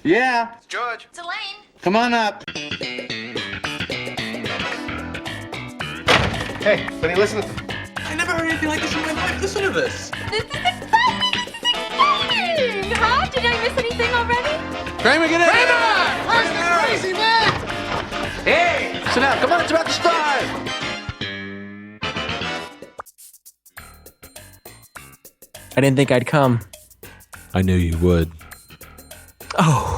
Yeah. It's George. It's Elaine. Come on up. Hey, Vinny, listen. I never heard anything like this in my life. Listen to this. This is exciting! This is exciting! Huh? Did I miss anything already? Kramer, get in! Kramer! Where's the crazy man? Hey! Sit down. Come on, it's about to start. I didn't think I'd come. I knew you would. Oh.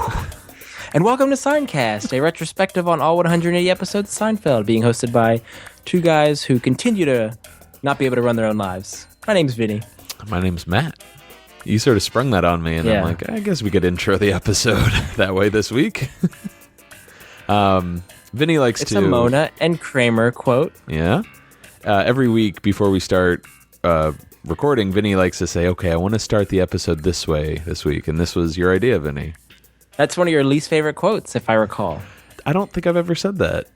And welcome to Seincast, a retrospective on all 180 episodes of Seinfeld, being hosted by two guys who continue to not be able to run their own lives. My name's Vinny. My name's Matt. You sort of sprung that on me, and Yeah. I'm like, I guess we could intro the episode that way this week. Vinny likes It's to... a Mona and Kramer quote. Yeah. Every week before we start recording, Vinny likes to say, okay, I want to start the episode this way this week, and this was your idea, Vinny. That's one of your least favorite quotes, if I recall. I don't think I've ever said that.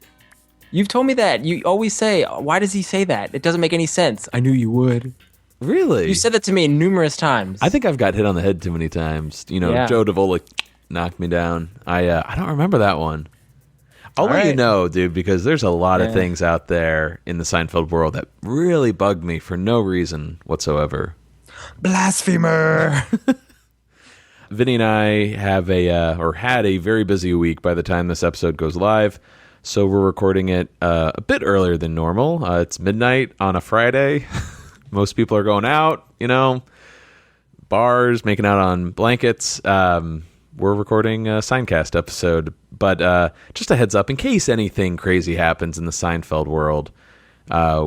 You've told me that. You always say, why does he say that? It doesn't make any sense. I knew you would. Really? You said that to me numerous times. I think I've got hit on the head too many times. You know, Yeah. Joe Davola knocked me down. I don't remember that one. I'll let you know, dude, because there's a lot of things out there in the Seinfeld world that really bug me for no reason whatsoever. Blasphemer! Vinny and I have had a very busy week by the time this episode goes live, so we're recording it a bit earlier than normal. It's midnight on a Friday. Most people are going out, you know, bars, making out on blankets. We're recording a Seincast episode, but just a heads up, in case anything crazy happens in the Seinfeld world,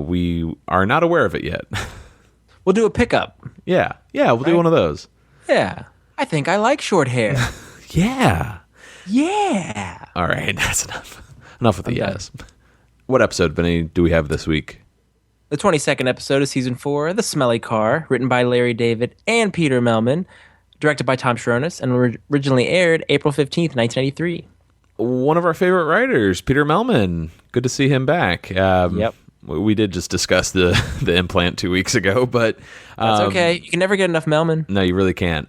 we are not aware of it yet. We'll do a pickup. Yeah, we'll do one of those. Yeah. I think I like short hair. Yeah. Yeah. All right, that's enough. Enough with the done. yes. What episode, Benny, do we have this week? The 22nd episode of Season 4, The Smelly Car, written by Larry David and Peter Melman, directed by Tom Sharonis, and originally aired April 15th, 1993. One of our favorite writers, Peter Melman. Good to see him back. Yep. We did just discuss the implant 2 weeks ago, but... That's okay. You can never get enough Melman. No, you really can't.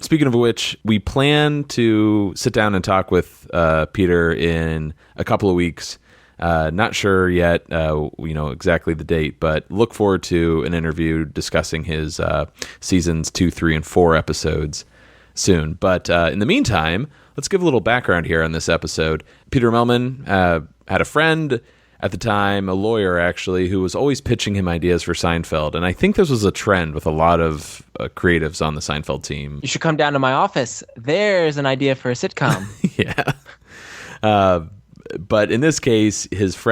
Speaking of which, we plan to sit down and talk with Peter in a couple of weeks. Not sure yet, exactly the date, but look forward to an interview discussing his seasons 2, 3, and 4 episodes soon. But in the meantime, let's give a little background here on this episode. Peter Melman had a friend at the time, a lawyer actually, who was always pitching him ideas for Seinfeld. And I think this was a trend with a lot of creatives on the Seinfeld team. You should come down to my office. There's an idea for a sitcom. Yeah. But in this case, his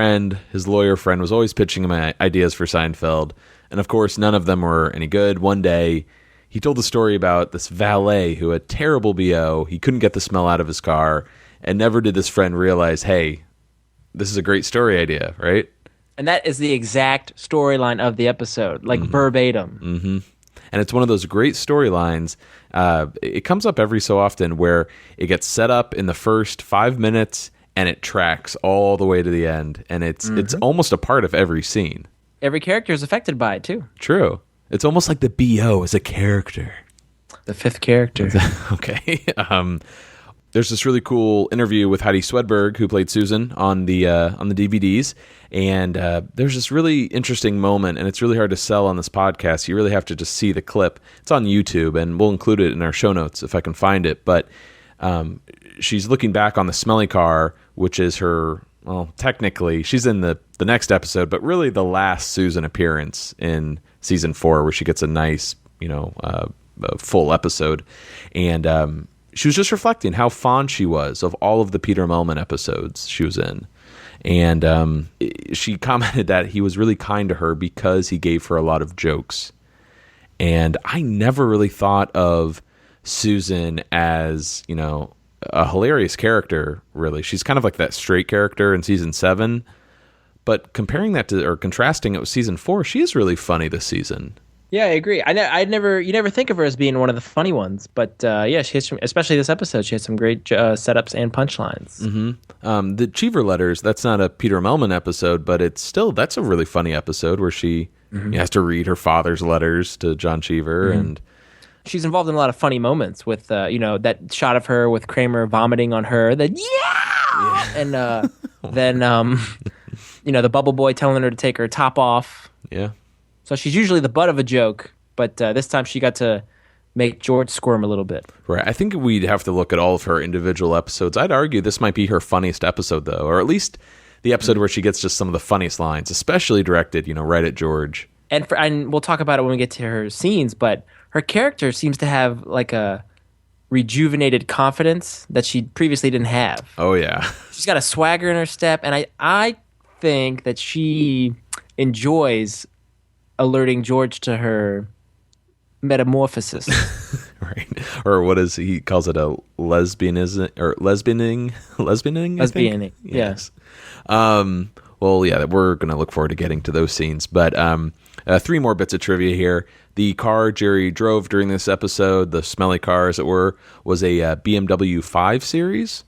lawyer friend, was always pitching him ideas for Seinfeld. And of course, none of them were any good. One day, he told the story about this valet who had terrible BO. He couldn't get the smell out of his car. And never did this friend realize, hey, this is a great story idea, right? And that is the exact storyline of the episode, like verbatim. Mm-hmm. And it's one of those great storylines. It comes up every so often where it gets set up in the first 5 minutes and it tracks all the way to the end. And it's almost a part of every scene. Every character is affected by it, too. True. It's almost like the BO is a character. The fifth character. Okay. There's this really cool interview with Heidi Swedberg, who played Susan on the DVDs, and there's this really interesting moment, and it's really hard to sell on this podcast. You really have to just see the clip. It's on YouTube, and we'll include it in our show notes if I can find it. But she's looking back on the Smelly Car, which is her, well, technically, she's in the next episode, but really the last Susan appearance in season 4, where she gets a nice, full episode, and she was just reflecting how fond she was of all of the Peter Melman episodes she was in. And she commented that he was really kind to her because he gave her a lot of jokes. And I never really thought of Susan as, a hilarious character, really. She's kind of like that straight character in season 7. But comparing that to, or contrasting it with season 4, she is really funny this season. Yeah, I agree. You never think of her as being one of the funny ones, but yeah, she has some, especially this episode, she has some great setups and punchlines. Mm-hmm. The Cheever Letters, that's not a Peter Melman episode, but that's a really funny episode where she has to read her father's letters to John Cheever, and she's involved in a lot of funny moments with, that shot of her with Kramer vomiting on her. Then and then the bubble boy telling her to take her top off. Yeah. So she's usually the butt of a joke, but this time she got to make George squirm a little bit. Right. I think we'd have to look at all of her individual episodes. I'd argue this might be her funniest episode, though, or at least the episode where she gets just some of the funniest lines, especially directed, right at George. And we'll talk about it when we get to her scenes, but her character seems to have like a rejuvenated confidence that she previously didn't have. Oh, yeah. She's got a swagger in her step, and I think that she enjoys alerting George to her metamorphosis. Right. Or what is he calls it, a lesbianism or lesbianing? Lesbianing. Yes. Well, yeah, we're going to look forward to getting to those scenes. But 3 more bits of trivia here. The car Jerry drove during this episode, the Smelly Car, as it were, was a BMW 5 Series.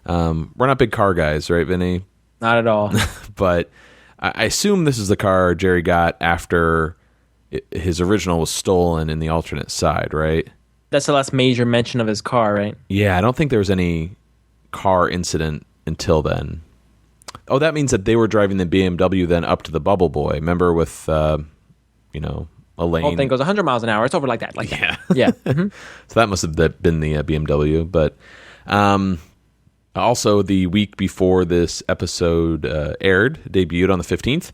We're not big car guys, right, Vinny? Not at all. But I assume this is the car Jerry got after his original was stolen in the alternate side, right? That's the last major mention of his car, right? Yeah, I don't think there was any car incident until then. Oh, that means that they were driving the BMW then up to the Bubble Boy. Remember with, Elaine? The whole thing goes 100 miles an hour. It's over like that. Yeah. Yeah. Mm-hmm. So that must have been the BMW. But also, the week before this episode aired, debuted on the 15th,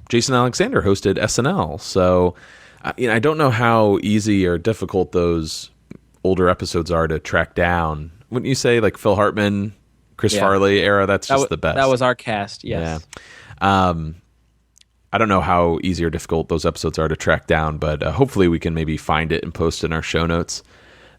Jason Alexander hosted SNL. So, I don't know how easy or difficult those older episodes are to track down. Wouldn't you say, like Phil Hartman, Chris Farley era? That's just the best. That was our cast, yes. Yeah. I don't know how easy or difficult those episodes are to track down, but hopefully we can maybe find it and post it in our show notes.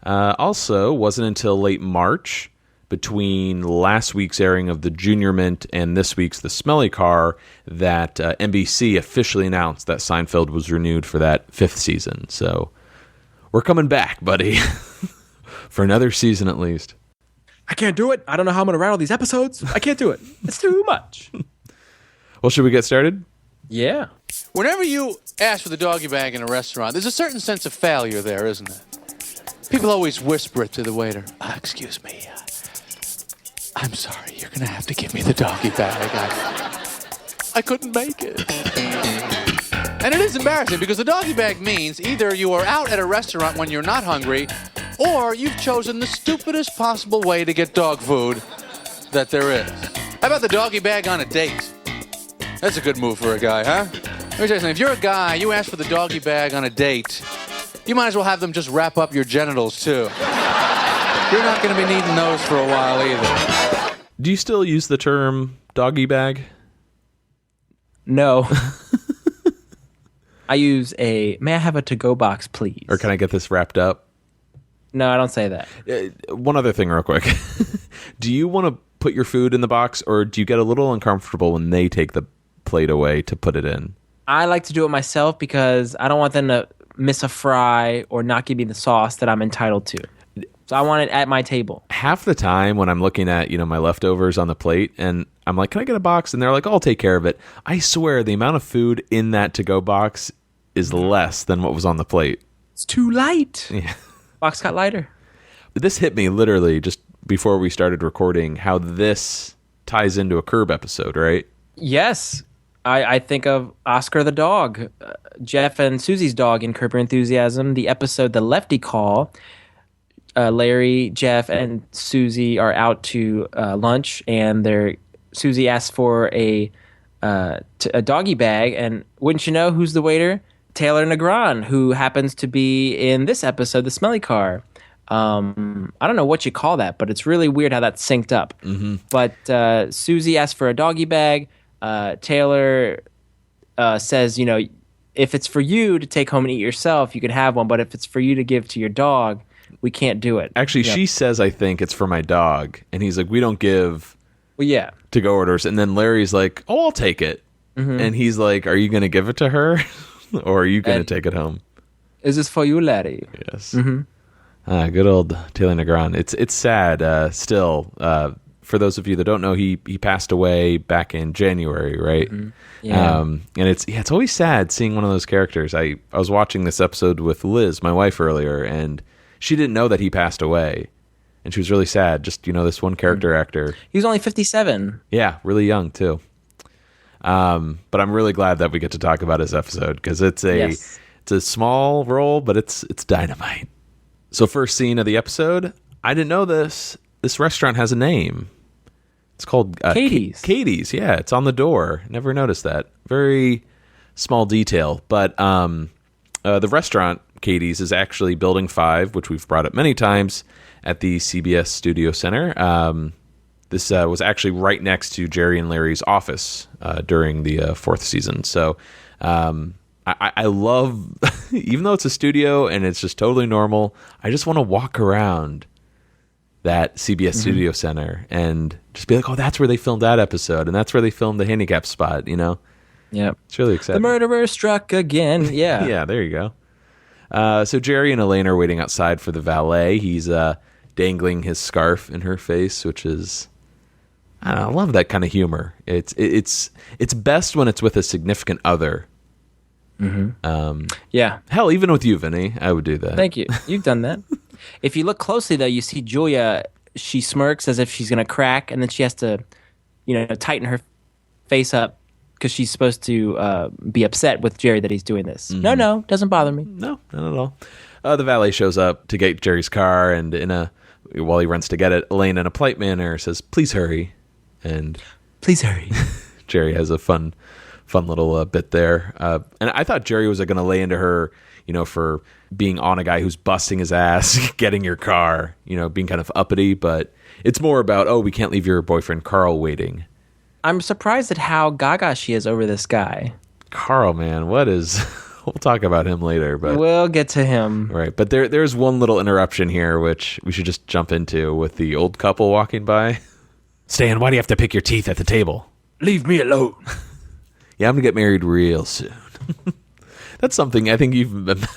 Also, wasn't until late March, between last week's airing of the Junior Mint and this week's The Smelly Car, that NBC officially announced that Seinfeld was renewed for that 5th season. So we're coming back, buddy, for another season at least. I can't do it. I don't know how I'm going to write all these episodes. I can't do it. It's too much. Well, should we get started? Yeah. Whenever you ask for the doggy bag in a restaurant, there's a certain sense of failure there, isn't there? People always whisper it to the waiter. Excuse me. I'm sorry. You're going to have to give me the doggy bag. I couldn't make it. And it is embarrassing because the doggy bag means either you are out at a restaurant when you're not hungry, or you've chosen the stupidest possible way to get dog food that there is. How about the doggy bag on a date? That's a good move for a guy, huh? Let me tell you something. If you're a guy, you ask for the doggy bag on a date, you might as well have them just wrap up your genitals, too. You're not going to be needing those for a while either. Do you still use the term doggy bag? No. I use may I have a to-go box, please? Or can I get this wrapped up? No, I don't say that. One other thing real quick. Do you want to put your food in the box, or do you get a little uncomfortable when they take the plate away to put it in? I like to do it myself because I don't want them to miss a fry or not give me the sauce that I'm entitled to. So I want it at my table. Half the time when I'm looking at, my leftovers on the plate and I'm like, can I get a box? And they're like, I'll take care of it. I swear the amount of food in that to-go box is less than what was on the plate. It's too light. Yeah. Box got lighter. This hit me literally just before we started recording, how this ties into a Curb episode, right? Yes. I think of Oscar the dog, Jeff and Susie's dog in Curb Your Enthusiasm, the episode The Lefty Call. Larry, Jeff, and Susie are out to lunch, and Susie asks for a doggy bag, and wouldn't you know who's the waiter? Taylor Negron, who happens to be in this episode, The Smelly Car. I don't know what you call that, but it's really weird how that's synced up. Mm-hmm. But Susie asks for a doggy bag. Taylor says, if it's for you to take home and eat yourself, you can have one, but if it's for you to give to your dog, we can't do it. Actually, she says, I think it's for my dog. And he's like, we don't give to-go orders. And then Larry's like, oh, I'll take it. Mm-hmm. And he's like, are you going to give it to her? Or are you going to take it home? Is this for you, Larry? Yes. Mm-hmm. Good old Taylor Negron. It's sad still for those of you that don't know, he passed away back in January, right? Yeah. And it's always sad seeing one of those characters. I was watching this episode with Liz, my wife, earlier, and she didn't know that he passed away, and she was really sad. Just this one character actor. He was only 57. Yeah, really young too. But I'm really glad that we get to talk about his episode because it's a small role, but it's dynamite. So first scene of the episode, I didn't know this. This restaurant has a name. It's called Katie's. Katie's, yeah. It's on the door. Never noticed that. Very small detail. But the restaurant, Katie's, is actually Building 5, which we've brought up many times at the CBS Studio Center. This was actually right next to Jerry and Larry's office during the fourth season. So I love, even though it's a studio and it's just totally normal, I just want to walk around that CBS Studio Center and just be like, oh, that's where they filmed that episode, and that's where they filmed the handicap spot, Yeah. It's really exciting. The murderer struck again. Yeah. Yeah, there you go. So Jerry and Elaine are waiting outside for the valet. He's dangling his scarf in her face, which is, I don't know, I love that kind of humor. It's best when it's with a significant other. Yeah. Hell, even with you, Vinny, I would do that. Thank you. You've done that. If you look closely, though, you see Julia, she smirks as if she's going to crack, and then she has to, tighten her face up because she's supposed to be upset with Jerry that he's doing this. No, doesn't bother me. No, not at all. The valet shows up to get Jerry's car, and while he runs to get it, Elaine, in a polite manner, says, "Please hurry." And Please hurry. Jerry has a fun little bit there. And I thought Jerry was going to lay into her, for being on a guy who's busting his ass, getting your car, being kind of uppity. But it's more about, oh, we can't leave your boyfriend Carl waiting. I'm surprised at how gaga she is over this guy. Carl, man, what is... We'll talk about him later. But we'll get to him. Right. But there's one little interruption here, which we should just jump into with the old couple walking by. Stan, why do you have to pick your teeth at the table? Leave me alone. Yeah, I'm going to get married real soon. That's something I think you've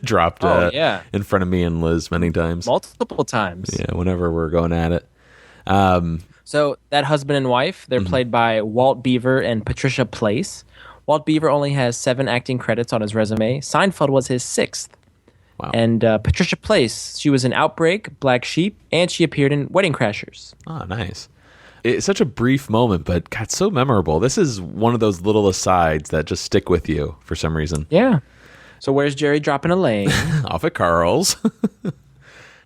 dropped in front of me and Liz many times. Multiple times. Yeah, whenever we're going at it. So that husband and wife, they're played by Walt Beaver and Patricia Place. Walt Beaver only has 7 acting credits on his resume. Seinfeld was his 6th. Wow. And Patricia Place, she was in Outbreak, Black Sheep, and she appeared in Wedding Crashers. Oh, nice. It's such a brief moment, but God, so memorable. This is one of those little asides that just stick with you for some reason. Yeah. So where's Jerry dropping Elaine? Off at Carl's.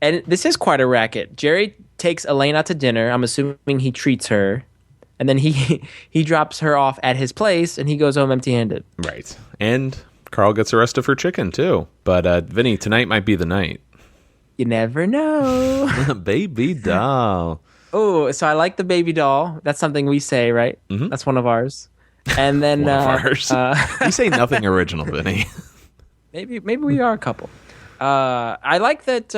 And this is quite a racket. Jerry takes Elaine out to dinner. I'm assuming he treats her. And then he drops her off at his place, and he goes home empty-handed. Right. And Carl gets arrested for chicken, too. But, Vinny, tonight might be the night. You never know. Baby doll. Oh, so I like the baby doll. That's something we say, right? Mm-hmm. That's one of ours. And then one of ours. You say nothing original, Vinny. Maybe we are a couple. I like that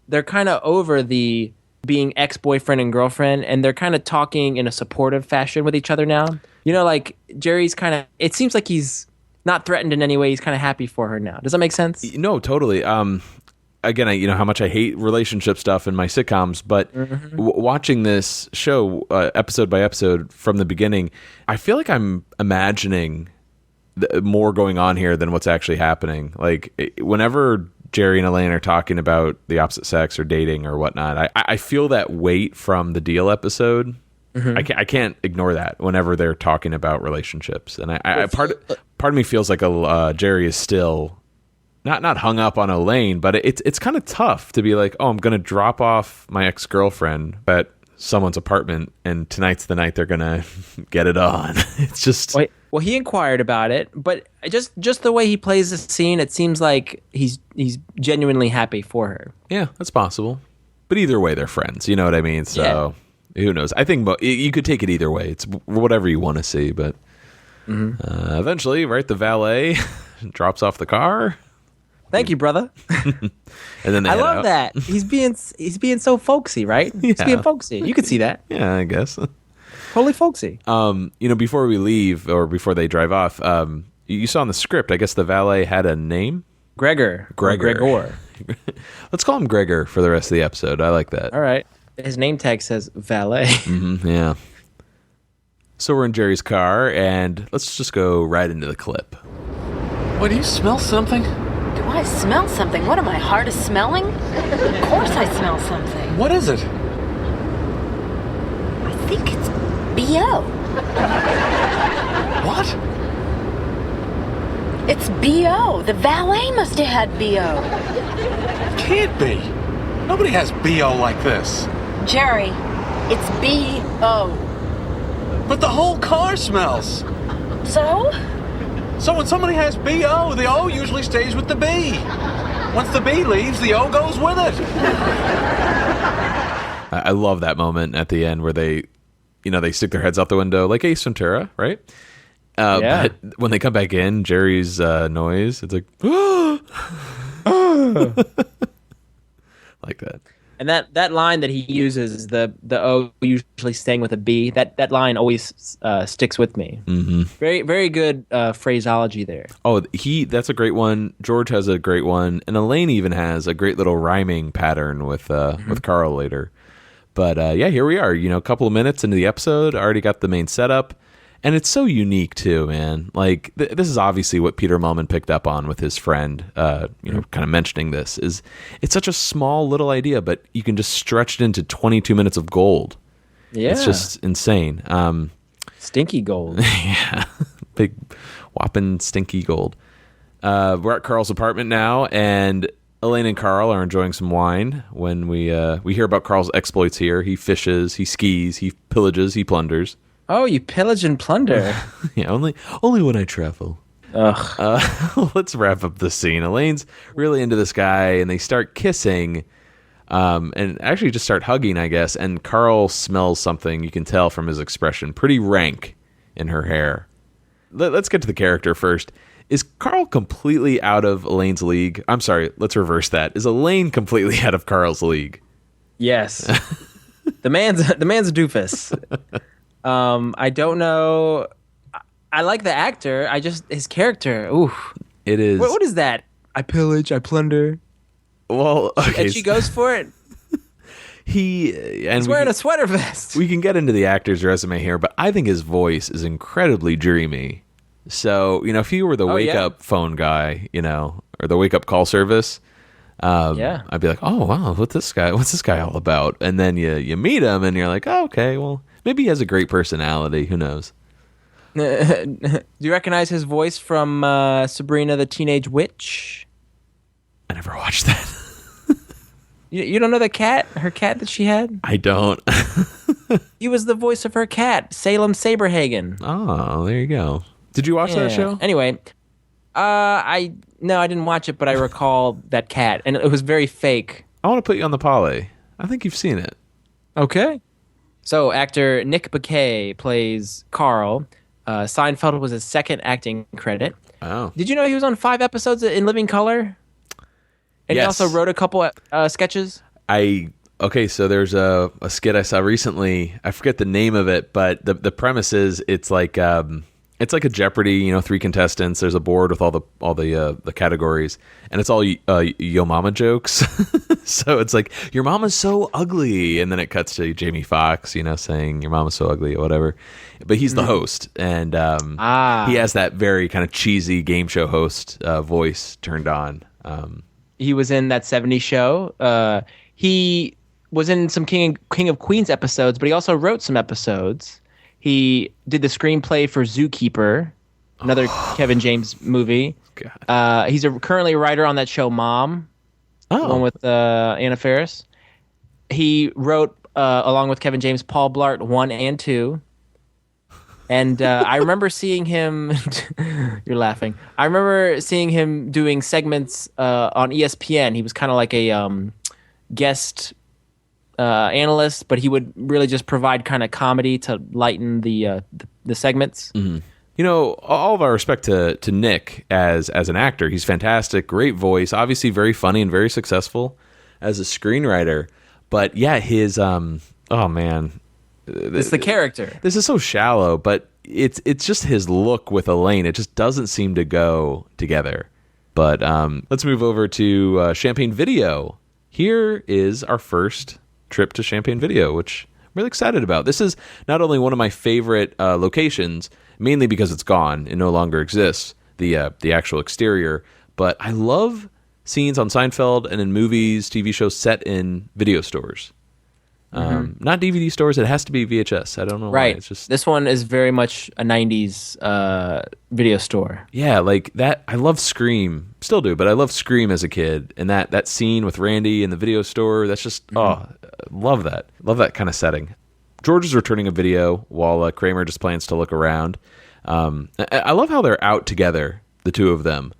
they're kind of over the being ex-boyfriend and girlfriend, and they're kind of talking in a supportive fashion with each other now. Like Jerry's kind of, it seems like he's not threatened in any way. He's kind of happy for her now. Does that make sense? No, totally. Again, you know how much I hate relationship stuff in my sitcoms, but watching this show episode by episode from the beginning, I feel like I'm imagining more going on here than what's actually happening. Like whenever Jerry and Elaine are talking about the opposite sex or dating or whatnot, I feel that weight from the Deal episode. I can't ignore that whenever they're talking about relationships, and part of me feels like Jerry is still not hung up on Elaine, but it's kind of tough to be like, oh, I'm going to drop off my ex-girlfriend at someone's apartment, and tonight's the night they're going to get it on. It's just... Well, he inquired about it, but just the way he plays the scene, it seems like he's genuinely happy for her. Yeah, that's possible. But either way, they're friends. You know what I mean? So who knows? I think you could take it either way. It's whatever you want to see, but eventually, right, the valet drops off the car. Thank you, brother. And then I love that. He's being so folksy, right? He's being folksy. You could see that. Yeah, I guess. Totally folksy. Before we leave or before they drive off, you saw in the script, I guess the valet had a name? Gregor. Let's call him Gregor for the rest of the episode. I like that. All right. His name tag says valet. Yeah. So we're in Jerry's car, and let's just go right into the clip. What, do you smell something? Do I smell something? What am I, hard of smelling? Of course I smell something. What is it? I think it's B.O. What? It's B.O. The valet must have had B.O. Can't be. Nobody has B.O. like this. Jerry, it's B.O. But the whole car smells. So? So when somebody has B.O., the O usually stays with the B. Once the B leaves, the O goes with it. I love that moment at the end where they stick their heads out the window like Ace Ventura, right? Yeah. But when they come back in, Jerry's noise, it's like, like that. And that line that he uses, the O usually staying with a B, that line always sticks with me. Mm-hmm. Very, very good phraseology there. Oh, that's a great one. George has a great one. And Elaine even has a great little rhyming pattern with Carl later. But yeah, here we are, a couple of minutes into the episode, already got the main setup. And it's so unique too, man. Like this is obviously what Peter Mullman picked up on with his friend, kind of mentioning this. Is it's such a small little idea, but you can just stretch it into 22 minutes of gold. Yeah, it's just insane. Stinky gold. Yeah, big whopping stinky gold. We're at Carl's apartment now, and Elaine and Carl are enjoying some wine when we hear about Carl's exploits here. He fishes, he skis, he pillages, he plunders. Oh, you pillage and plunder. Yeah, only when I travel. Ugh. Let's wrap up the scene. Elaine's really into this guy, and they start kissing, and actually just start hugging, I guess. And Carl smells something, you can tell from his expression, pretty rank in her hair. Let's get to the character first. Is Carl completely out of Elaine's league? I'm sorry, let's reverse that. Is Elaine completely out of Carl's league? Yes. The man's a doofus. I don't know. I like the actor. His character. Ooh, it is. What is that? I pillage. I plunder. Well, okay. And she goes for it. He's wearing a sweater vest. We can get into the actor's resume here, but I think his voice is incredibly dreamy. So if you were the wake up phone guy, or the wake up call service, I'd be like, oh wow, what's this guy all about? And then you meet him, and you're like, oh, okay, well. Maybe he has a great personality. Who knows? Do you recognize his voice from Sabrina the Teenage Witch? I never watched that. You don't know her cat that she had? I don't. He was the voice of her cat, Salem Saberhagen. Oh, there you go. Did you watch that show? Anyway, I didn't watch it, but I recall that cat, and it was very fake. I want to put you on the poly. I think you've seen it. Okay. So, actor Nick Bakay plays Carl. Seinfeld was his second acting credit. Oh. Did you know he was on 5 episodes in Living Color? And He also wrote a couple sketches? Okay, so there's a skit I saw recently. I forget the name of it, but the premise is it's like a Jeopardy, 3 contestants. There's a board with all the categories, and it's all yo mama jokes. So it's like, your mama's so ugly, and then it cuts to Jamie Foxx, saying your mama's so ugly or whatever. But he's the host, and he has that very kind of cheesy game show host voice turned on. He was in that 70s show. He was in some King of Queens episodes, but he also wrote some episodes. He did the screenplay for Zookeeper, another Kevin James movie. He's currently a writer on that show, Mom, the one with Anna Faris. He wrote, along with Kevin James, Paul Blart 1 and 2. And I remember seeing him... You're laughing. I remember seeing him doing segments on ESPN. He was kind of like a guest analyst, but he would really just provide kind of comedy to lighten the segments. Mm-hmm. All of our respect to Nick as an actor. He's fantastic, great voice, obviously very funny and very successful as a screenwriter. But yeah, his oh man, it's the character. This is so shallow, but it's just his look with Elaine. It just doesn't seem to go together. But let's move over to Champagne Video. Here is our first trip to Champaign Video, which I'm really excited about. This is not only one of my favorite locations, mainly because it's gone, it no longer exists, the actual exterior, but I love scenes on Seinfeld and in movies, TV shows set in video stores. Not DVD stores. It has to be VHS. I don't know Right. why. It's just This one is very much a 90s video store. yeah, like that. I love Scream, still do, but I love Scream as a kid, and that scene with Randy in the video store. That's just love that. Love that kind of setting. George is returning a video while Kramer just plans to look around. I love how they're out together, the two of them.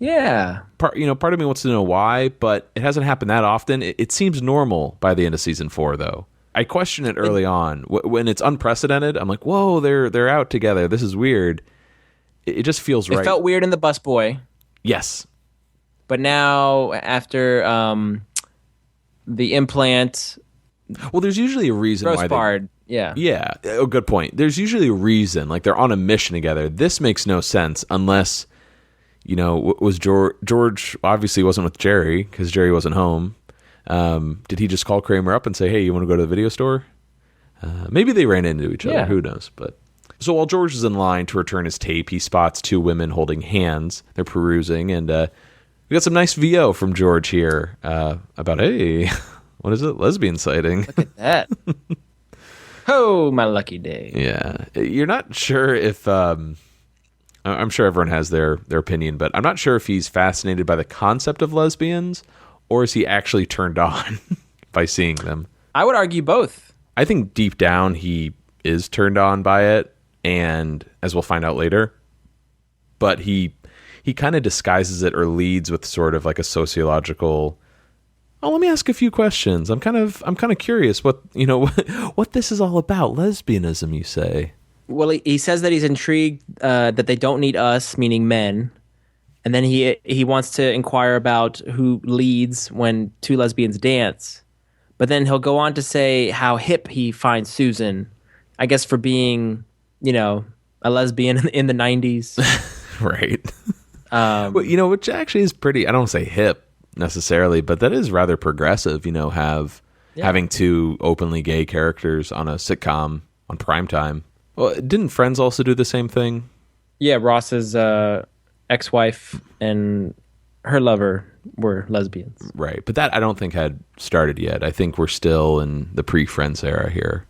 Yeah. Part of me wants to know why, but it hasn't happened that often. It seems normal by the end of season 4, though. I question it early on when it's unprecedented. I'm like, whoa, they're out together. This is weird. It just feels right. It felt weird in the busboy, Yes. but now after the implant, Well, there's usually a reason gross why bard, yeah. Yeah. Oh, good point. There's usually a reason. Like they're on a mission together. This makes no sense unless. Was George obviously wasn't with Jerry because Jerry wasn't home. Did he just call Kramer up and say, hey, you want to go to the video store? Maybe they ran into each other. Yeah. Who knows? But so while George is in line to return his tape, he spots two women holding hands. They're perusing, and we got some nice VO from George here about, hey, what is it? Lesbian sighting. Look at that. Oh, my lucky day. Yeah. You're not sure if... I'm sure everyone has their opinion, but I'm not sure if he's fascinated by the concept of lesbians or is he actually turned on by seeing them. I would argue both. I think deep down he is turned on by it, and as we'll find out later, but he kind of disguises it or leads with sort of like a sociological, oh, let me ask a few questions. I'm kind of curious what this is all about. Lesbianism, you say? Well, he says that he's intrigued that they don't need us, meaning men, and then he wants to inquire about who leads when two lesbians dance. But then he'll go on to say how hip he finds Susan, I guess for being, a lesbian in the 90s. Right. Well, which actually is pretty, I don't say hip necessarily, but that is rather progressive, having two openly gay characters on a sitcom on primetime. Well, didn't Friends also do the same thing? Yeah, Ross's ex-wife and her lover were lesbians. Right, but that I don't think had started yet. I think we're still in the pre-Friends era here.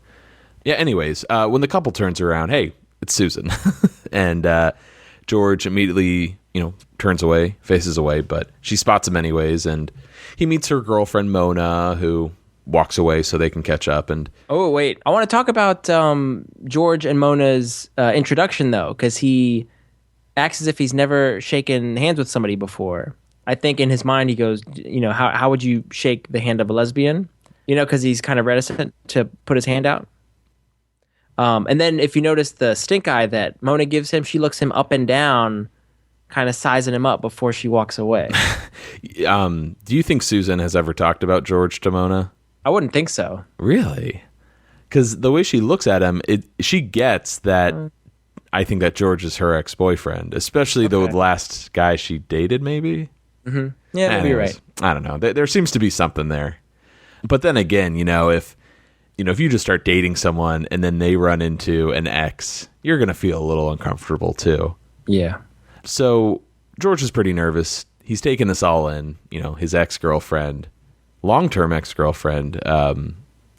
Yeah, anyways, when the couple turns around, hey, it's Susan. And George immediately, turns away, faces away, but she spots him anyways, and he meets her girlfriend, Mona, who walks away so they can catch up. And oh, wait, I want to talk about George and Mona's introduction, though, because he acts as if he's never shaken hands with somebody before. I think in his mind he goes, how would you shake the hand of a lesbian? Because he's kind of reticent to put his hand out. And then if you notice the stink eye that Mona gives him, she looks him up and down, kind of sizing him up before she walks away. Do you think Susan has ever talked about George to Mona? I wouldn't think so. Really? Because the way she looks at him, she gets that I think that George is her ex-boyfriend, especially the last guy she dated, maybe? Mm-hmm. Yeah, maybe you're right. I don't know. There seems to be something there. But then again, if you just start dating someone and then they run into an ex, you're going to feel a little uncomfortable too. Yeah. So George is pretty nervous. He's taking this all in. His ex-girlfriend, long-term ex-girlfriend,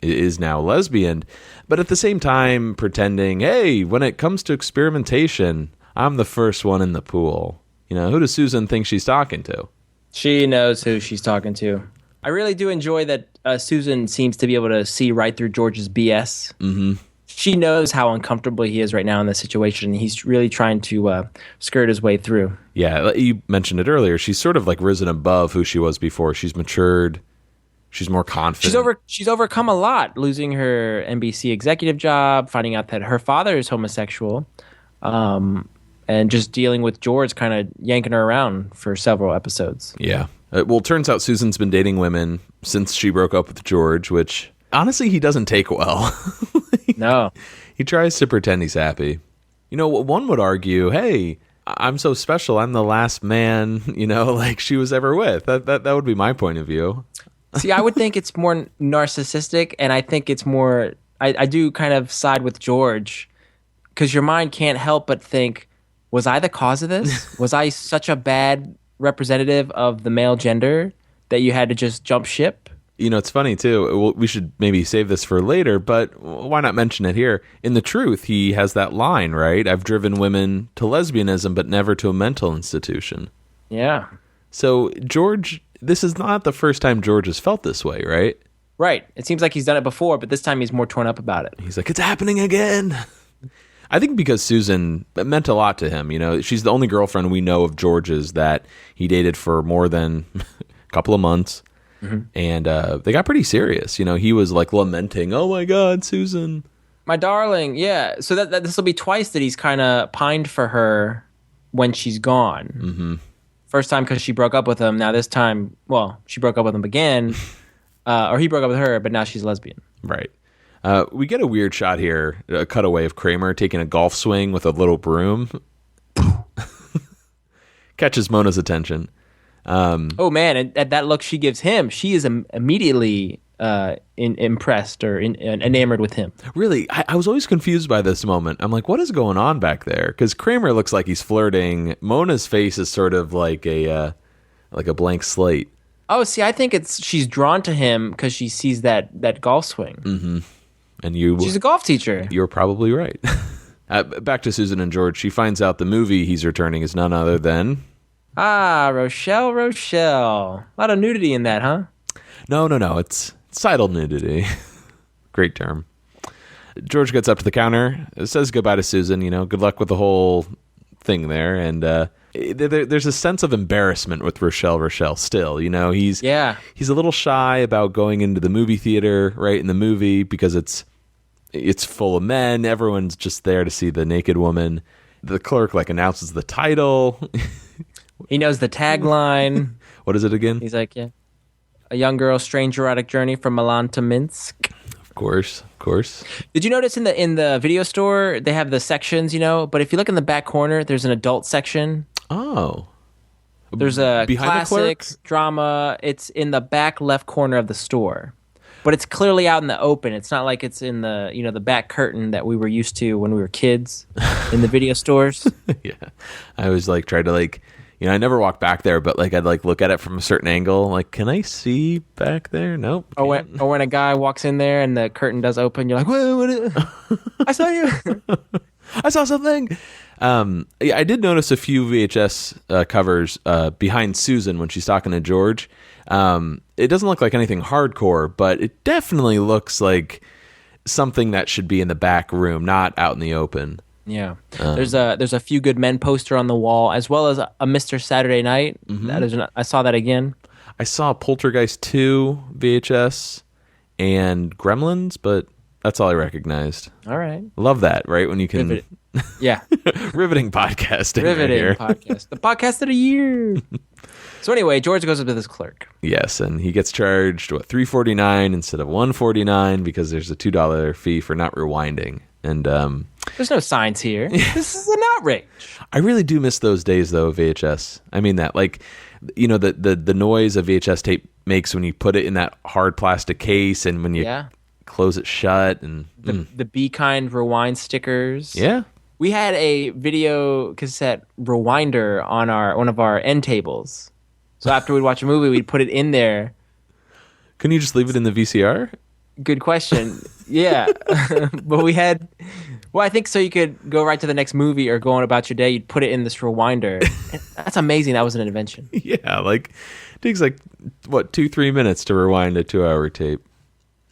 is now lesbian, but at the same time pretending, hey, when it comes to experimentation, I'm the first one in the pool. Who does Susan think she's talking to? She knows who she's talking to. I really do enjoy that Susan seems to be able to see right through George's BS. Mm-hmm. She knows how uncomfortable he is right now in this situation. He's really trying to skirt his way through. Yeah, you mentioned it earlier. She's sort of like risen above who she was before. She's matured. She's more confident. She's overcome a lot, losing her NBC executive job, finding out that her father is homosexual, and just dealing with George kind of yanking her around for several episodes. Yeah. Well, it turns out Susan's been dating women since she broke up with George, which honestly he doesn't take well. No. He tries to pretend he's happy. One would argue, hey, I'm so special. I'm the last man, she was ever with. That would be my point of view. See, I would think it's more narcissistic, and I think it's more. I do kind of side with George, because your mind can't help but think, was I the cause of this? Was I such a bad representative of the male gender that you had to just jump ship? It's funny, too. We should maybe save this for later, but why not mention it here? In The Truth, he has that line, right? I've driven women to lesbianism, but never to a mental institution. Yeah. So, George, this is not the first time George has felt this way, right? Right. It seems like he's done it before, but this time he's more torn up about it. He's like, it's happening again. I think because Susan meant a lot to him. She's the only girlfriend we know of George's that he dated for more than a couple of months. Mm-hmm. And they got pretty serious. He was like lamenting, oh my God, Susan. My darling, yeah. So that this will be twice that he's kind of pined for her when she's gone. Mm-hmm. First time because she broke up with him. Now this time, she broke up with him again. Or he broke up with her, but now she's lesbian. Right. We get a weird shot here, a cutaway of Kramer taking a golf swing with a little broom. Catches Mona's attention. Oh, man, and at that look she gives him, she is immediately impressed or enamored with him. Really, I was always confused by this moment. I'm like, what is going on back there? Because Kramer looks like he's flirting. Mona's face is sort of like a blank slate. Oh, see, I think she's drawn to him because she sees that golf swing. Mm-hmm. And she's a golf teacher. You're probably right. Back to Susan and George. She finds out the movie he's returning is none other than... Rochelle. A lot of nudity in that, huh? No. It's sidle nudity. Great term. George gets up to the counter, says goodbye to Susan. Good luck with the whole thing there. And there's a sense of embarrassment with Rochelle still. He's a little shy about going into the movie theater right in the movie because it's full of men. Everyone's just there to see the naked woman. The clerk announces the title. He knows the tagline. What is it again? He's like, yeah, a young girl's strange erotic journey from Milan to Minsk. Of course. Did you notice in the video store they have the sections, but if you look in the back corner, there's an adult section. Oh. There's a behind classics, drama. It's in the back left corner of the store. But it's clearly out in the open. It's not like it's in the, the back curtain that we were used to when we were kids in the video stores. Yeah. I always try to I never walk back there, but I'd look at it from a certain angle. Can I see back there? Nope. Or when a guy walks in there and the curtain does open, you're like, what I saw you. I saw something. I did notice a few VHS covers behind Susan when she's talking to George. It doesn't look like anything hardcore, but it definitely looks like something that should be in the back room, not out in the open. Yeah. There's a Few Good Men poster on the wall, as well as a Mr. Saturday Night. Mm-hmm. I saw that again. I saw Poltergeist 2 VHS and Gremlins, but that's all I recognized. All right. Love that, right? When you can... Riveting. Yeah. Riveting podcasting. Riveting right podcast. The podcast of the year. So anyway, George goes up to this clerk. Yes, and he gets charged, $3.49 instead of $1.49 because there's a $2 fee for not rewinding. And there's no signs here. This is an outrage. I really do miss those days, though, of VHS. I mean that, the noise a VHS tape makes when you put it in that hard plastic case and when you close it shut. And the Be Kind rewind stickers. Yeah. We had a video cassette rewinder on one of our end tables. So after we'd watch a movie, we'd put it in there. Couldn't you just leave it in the VCR? Good question. Yeah. But we had... Well, I think so you could go right to the next movie or go on about your day. You'd put it in this rewinder. That's amazing. That was an invention. Yeah, it takes 2-3 minutes to rewind a 2-hour tape.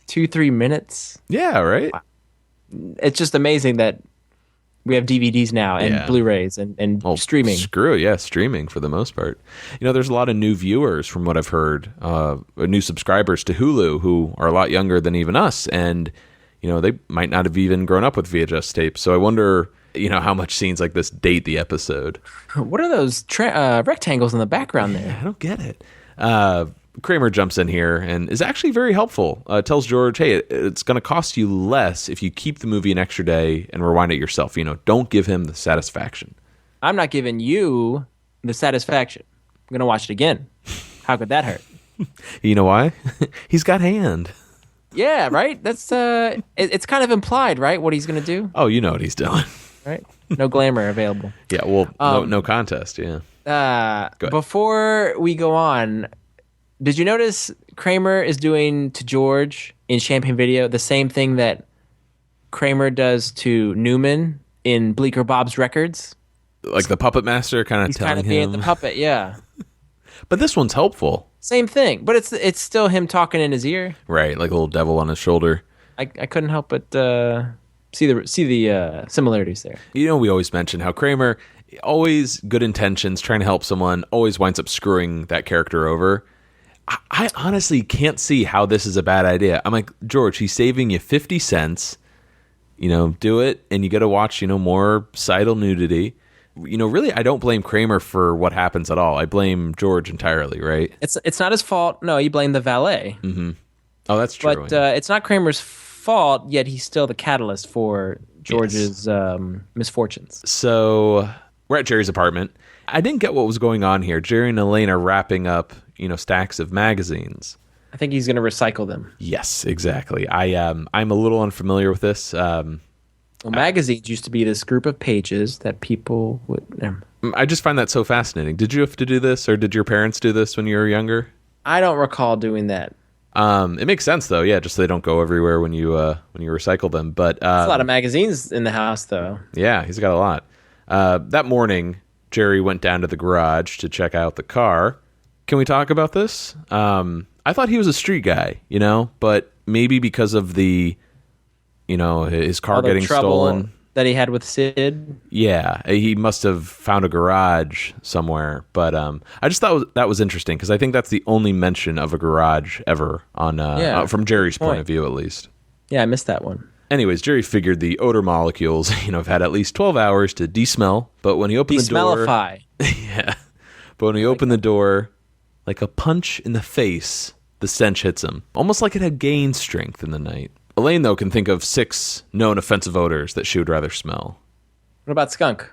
2-3 minutes? Yeah, right? Wow. It's just amazing that we have DVDs now and Blu-rays and streaming. Screw it, yeah, streaming for the most part. There's a lot of new viewers from what I've heard, new subscribers to Hulu who are a lot younger than even us, and they might not have even grown up with VHS tapes. So I wonder, how much scenes like this date the episode. What are those rectangles in the background there? I don't get it. Kramer jumps in here and is actually very helpful. Tells George, hey, it's going to cost you less if you keep the movie an extra day and rewind it yourself. Don't give him the satisfaction. I'm not giving you the satisfaction. I'm going to watch it again. How could that hurt? You know why? He's got hand. Yeah, right? That's it's kind of implied, right? What he's going to do? Oh, you know what he's doing. Right? No glamour available. Yeah, well, no contest, yeah. Go ahead. Before we go on, did you notice Kramer is doing to George in Champagne Video the same thing that Kramer does to Newman in Bleecker Bob's Records? Like the puppet master kind of telling him. He's kind of being the puppet, yeah. But this one's helpful. Same thing, but it's still him talking in his ear. Right, like a little devil on his shoulder. I couldn't help but see the similarities there. You know, we always mention how Kramer, always good intentions, trying to help someone, always winds up screwing that character over. I honestly can't see how this is a bad idea. I'm like, George, he's saving you 50 cents. You know, do it, and you got to watch, more sidle nudity. Really, I don't blame Kramer for what happens at all. I blame George entirely, right? It's not his fault. No, you blame the valet. Mm-hmm. Oh, that's true. But it's not Kramer's fault, yet he's still the catalyst for George's misfortunes. So we're at Jerry's apartment. I didn't get what was going on here. Jerry and Elaine are wrapping up, stacks of magazines. I think he's going to recycle them. Yes, exactly. I'm a little unfamiliar with this. Magazines used to be this group of pages that people would... I just find that so fascinating. Did you have to do this, or did your parents do this when you were younger? I don't recall doing that. It makes sense, though. Yeah, just so they don't go everywhere when you recycle them. But there's a lot of magazines in the house, though. Yeah, he's got a lot. That morning, Jerry went down to the garage to check out the car. Can we talk about this? I thought he was a street guy, but maybe because of the... his car getting stolen that he had with Sid. Yeah, he must have found a garage somewhere. But I just thought that was interesting because I think that's the only mention of a garage ever on from Jerry's point of view, at least. Yeah, I missed that one. Anyways, Jerry figured the odor molecules, have had at least 12 hours to de-smell. But when he opened the door, de-smellify. Yeah. But when he opened the door, like a punch in the face, the stench hits him, almost like it had gained strength in the night. Elaine, though, can think of 6 known offensive odors that she would rather smell. What about skunk?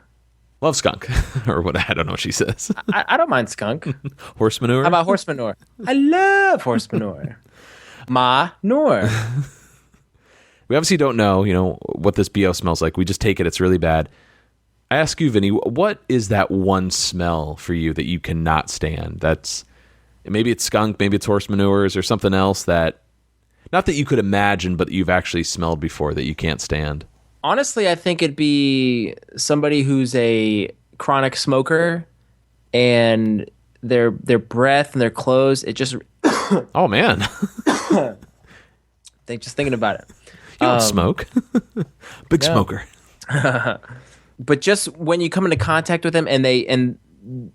Love skunk. Or what? I don't know what she says. I don't mind skunk. Horse manure? How about horse manure? I love horse manure. Ma-nure. We obviously don't know, what this BO smells like. We just take it. It's really bad. I ask you, Vinny, what is that one smell for you that you cannot stand? Maybe it's skunk, maybe it's horse manures or something else that... Not that you could imagine, but that you've actually smelled before that you can't stand. Honestly, I think it'd be somebody who's a chronic smoker and their breath and their clothes, it just... Oh, man. Just thinking about it. You don't smoke. Big smoker. But just when you come into contact with them and when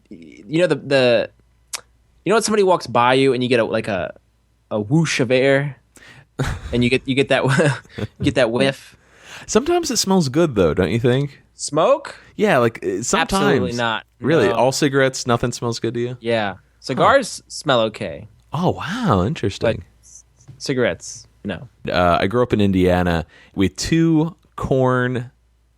somebody walks by you and you get a whoosh of air... And you get that get that whiff. Sometimes it smells good though, don't you think? Smoke? Yeah, like sometimes. Absolutely not. Really, no. All cigarettes, nothing smells good to you? Yeah, cigars smell okay. Oh wow, interesting. But cigarettes, no. I grew up in Indiana with 2 corn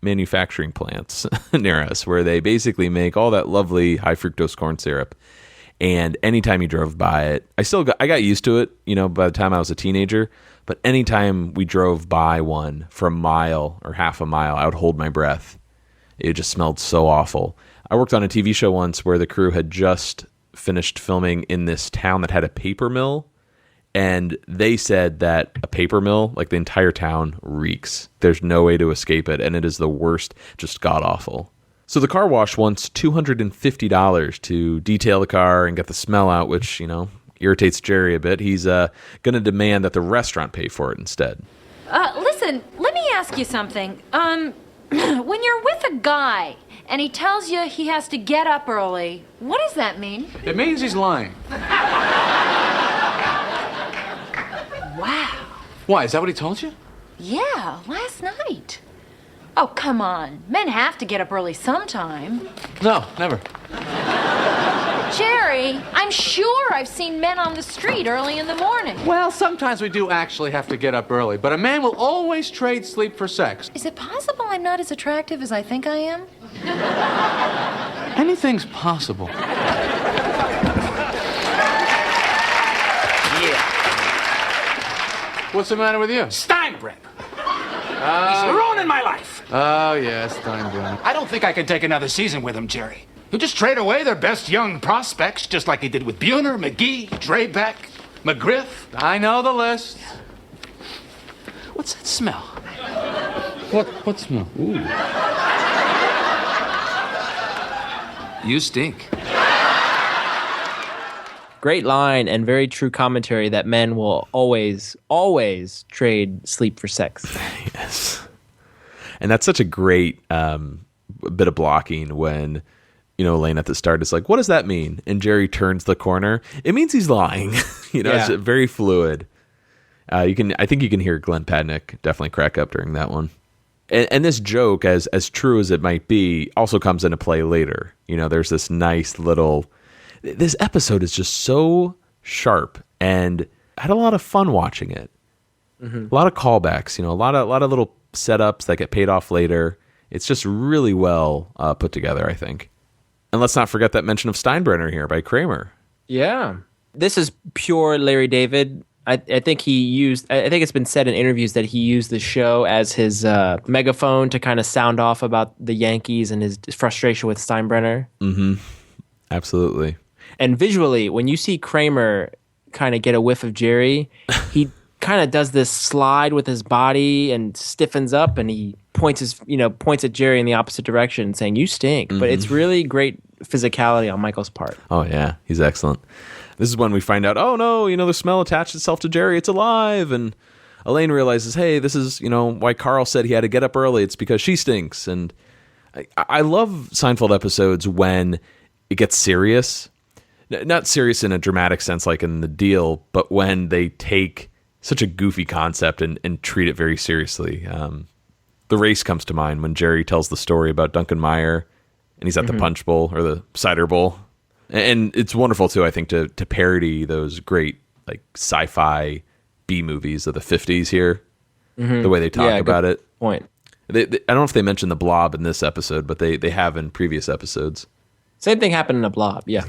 manufacturing plants near us, where they basically make all that lovely high fructose corn syrup. And anytime you drove by it, I got used to it, by the time I was a teenager. But anytime we drove by one for a mile or half a mile, I would hold my breath. It just smelled so awful. I worked on a TV show once where the crew had just finished filming in this town that had a paper mill. And they said that a paper mill, like the entire town, reeks. There's no way to escape it. And it is the worst, just god-awful. So the car wash wants $250 to detail the car and get the smell out, which, irritates Jerry a bit. He's going to demand that the restaurant pay for it instead. Listen, let me ask you something. When you're with a guy and he tells you he has to get up early, what does that mean? It means he's lying. Wow. Why? Is that what he told you? Yeah, last night. Oh, come on. Men have to get up early sometime. No, never. Jerry, I'm sure I've seen men on the street early in the morning. Well, sometimes we do actually have to get up early, but a man will always trade sleep for sex. Is it possible I'm not as attractive as I think I am? Anything's possible. What's the matter with you? Steinbrenner. He's ruining my life. Oh, yeah, Steinbrenner. I don't think I can take another season with him, Jerry. He'll just trade away their best young prospects, just like he did with Buhner, McGee, Drebeck, McGriff. I know the list. What's that smell? What smell? Ooh. You stink. Great line and very true commentary that men will always, always trade sleep for sex. Yes. And that's such a great bit of blocking when, Elaine at the start is like, what does that mean? And Jerry turns the corner. It means he's lying. It's very fluid. I think you can hear Glenn Padnick definitely crack up during that one. And this joke, as true as it might be, also comes into play later. There's this nice little... This episode is just so sharp, and I had a lot of fun watching it. Mm-hmm. A lot of callbacks, a lot of little setups that get paid off later. It's just really well put together, I think. And let's not forget that mention of Steinbrenner here by Kramer. Yeah. This is pure Larry David. I think it's been said in interviews that he used the show as his megaphone to kind of sound off about the Yankees and his frustration with Steinbrenner. Mm-hmm. Absolutely. And visually, when you see Kramer kind of get a whiff of Jerry, he kind of does this slide with his body and stiffens up, and he points at Jerry in the opposite direction, saying, "You stink." Mm-hmm. But it's really great physicality on Michael's part. Oh yeah, he's excellent. This is when we find out, oh no, the smell attached itself to Jerry. It's alive, and Elaine realizes, hey, this is why Carl said he had to get up early. It's because she stinks. And I love Seinfeld episodes when it gets serious. Not serious in a dramatic sense like in The Deal, but when they take such a goofy concept and treat it very seriously. The Race comes to mind when Jerry tells the story about Duncan Meyer and he's at the Punch Bowl or the Cider Bowl. And it's wonderful, too, I think, to parody those great like sci-fi B movies of the 50s here, the way they talk about it. Point. I don't know if they mentioned The Blob in this episode, but they have in previous episodes. Same thing happened in The Blob, yeah.